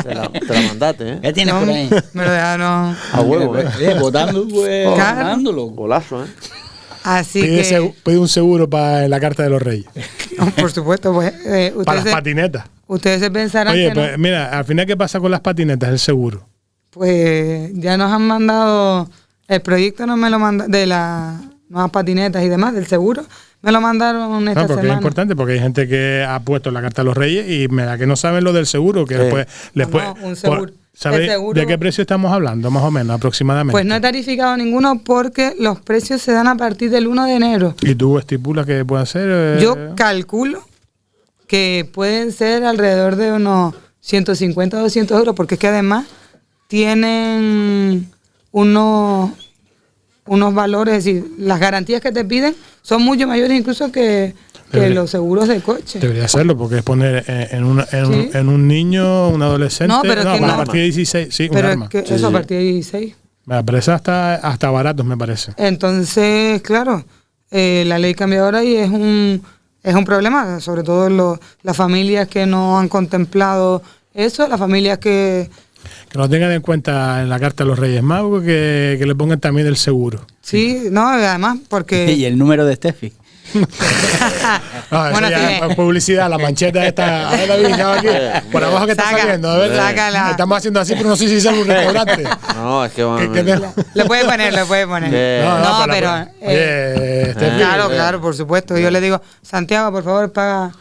Te la mandaste, ¿eh? ¿Qué tienes por ahí? Me lo dejaron. A huevo, ¿eh? Votando, pues, Claro. ganándolo. Golazo, ¿eh? Así Pide, que... pide un seguro para la carta de los reyes. No, por supuesto, pues... Para las patinetas. ustedes se pensarán Oye, que no. pues mira, al final, ¿qué pasa con las patinetas? El seguro. Pues ya nos han mandado... El proyecto no me lo manda de las nuevas patinetas y demás, del seguro. Me lo mandaron esta No, porque semana. es importante, porque hay gente que ha puesto la carta de los reyes y me da que no saben lo del seguro, que después... No, un seguro. ¿Sabéis El seguro- de qué precio estamos hablando, más o menos, aproximadamente? Pues no he tarificado ninguno porque los precios se dan a partir del 1 de enero. ¿Y tú estipulas que puede ser? Yo calculo que pueden ser alrededor de unos 150 o 200 euros, porque es que además tienen unos valores, es decir, las garantías que te piden son mucho mayores incluso que los seguros de coche. Debería serlo, porque es poner Sí. en un niño, un adolescente... No, pero es que a no. partir de 16, sí, un Pero arma. es que Sí, eso a sí. partir de 16. Pero eso hasta baratos, me parece. Entonces, claro, la ley cambia ahora y es un problema, sobre todo las familias que no han contemplado eso, las familias que... Que lo tengan en cuenta en la carta de los Reyes Magos, que le pongan también el seguro. Sí, no, además, porque... Y el número de Steffi. No, Bueno, eso ya sí, es publicidad, la mancheta esta. A ver, David, ya va aquí. Por abajo que está Saca, saliendo. A ver, sácala. estamos haciendo así, pero no sé si sale un restaurante. No, es que van Que te- Lo puede poner. Sí. No, pero... Oye, Steffi, claro, por supuesto. Yo le digo, Santiago, por favor, paga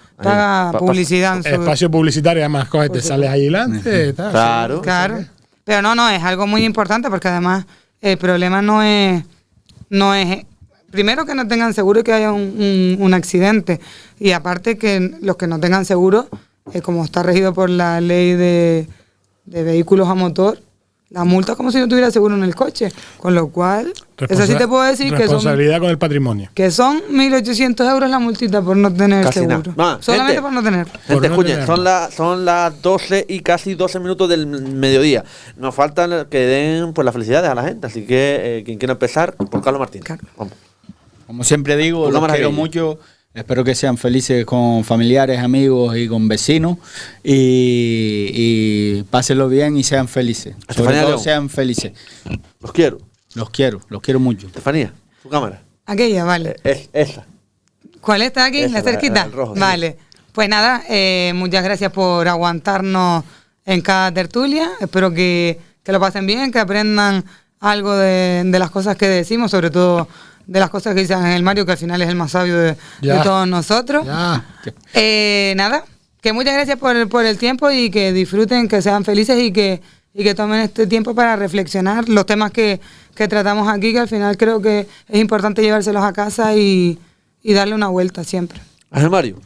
publicidad en su... espacio publicitario, además, coge, te sales ahí delante. Tal, Claro. Claro. Pero no, es algo muy importante porque además el problema no es primero que no tengan seguro y que haya un accidente. Y aparte que los que no tengan seguro, como está regido por la ley de vehículos a motor, la multa es como si no tuviera seguro en el coche. Con lo cual, eso sí te puedo decir que son responsabilidad con el patrimonio. 1.800 euros la multita por no tener Casi nada. seguro. No, Solamente gente. por no tener. Por Gente, no escuchen, tenerlo. son las 12 y casi 12 minutos del mediodía. Nos faltan que den pues las felicidades a la gente. Así que quien quiera empezar, por Carlos Martínez. Claro. Vamos. Como siempre digo, Una los maravilla. quiero mucho. Espero que sean felices con familiares, amigos y con vecinos. Y pásenlo bien y sean felices. Sobre Estefanía todo León. sean felices. Los quiero. Los quiero mucho. Estefanía, su cámara. Aquella, vale. Es esa. ¿Cuál está aquí? Esa, ¿La cerquita? el rojo, sí. Vale. Pues nada, muchas gracias por aguantarnos en cada tertulia. Espero que lo pasen bien, que aprendan algo de las cosas que decimos, sobre todo de las cosas que dice Ángel Mario, que al final es el más sabio de todos nosotros. Ya. Nada, que muchas gracias por el tiempo y que disfruten, que sean felices y que tomen este tiempo para reflexionar los temas que tratamos aquí, que al final creo que es importante llevárselos a casa y darle una vuelta siempre. Ángel Mario.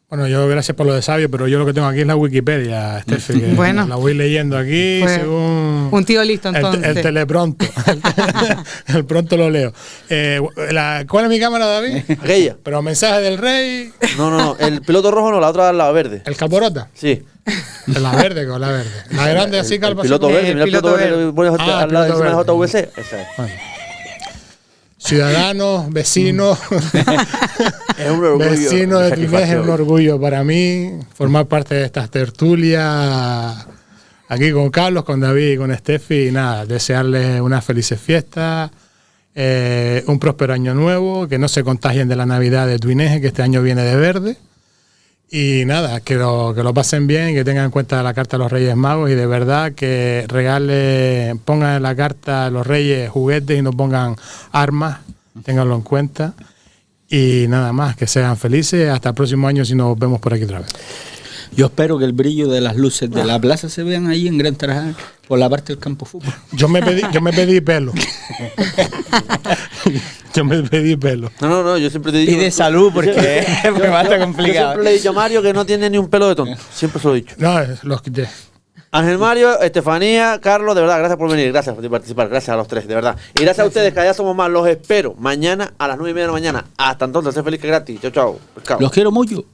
Bueno, yo gracias por lo de sabio, pero yo lo que tengo aquí es la Wikipedia, Steffi. que Bueno. la voy leyendo aquí Pues, según... un tío listo, entonces. El telepronto. El pronto lo leo. ¿Cuál es mi cámara, David? Aquella. Pero mensaje del rey, No. El piloto rojo no, la otra es la verde. el calborota. Sí. La verde con la verde. La grande así, El calva. piloto así. verde. Mira el piloto verde. que pones Ah, al lado piloto encima de verde. JVC. Esa es. Bueno. Ciudadanos, vecinos, Es un orgullo. vecinos de Túnez, es satisfacción. un orgullo para mí formar parte de estas tertulias aquí con Carlos, con David y con Steffi. Y nada, desearles unas felices fiestas, un próspero año nuevo, que no se contagien de la Navidad de Tuineje, que este año viene de verde. Y nada, que lo pasen bien, que tengan en cuenta la carta de los Reyes Magos y de verdad que pongan en la carta a los Reyes juguetes y no pongan armas, ténganlo en cuenta. Y nada más, que sean felices. Hasta el próximo año si nos vemos por aquí otra vez. Yo espero que el brillo de las luces de la plaza se vean ahí en Gran Tarajal por la parte del campo de fútbol. Yo me pedí pelo. Yo me pedí pelo. No, yo siempre te digo. Y de salud, porque me va a estar complicado. Yo siempre le he dicho a Mario que no tiene ni un pelo de tonto. Siempre se lo he dicho. No, los quité. Ángel Mario, Estefanía, Carlos, de verdad, gracias por venir, gracias por participar, gracias a los tres, de verdad. Y gracias a ustedes, que allá somos más. Los espero mañana a las 9:30 de la mañana. Hasta entonces, sé feliz que gratis. Chao, chao. Pescado. Los quiero mucho.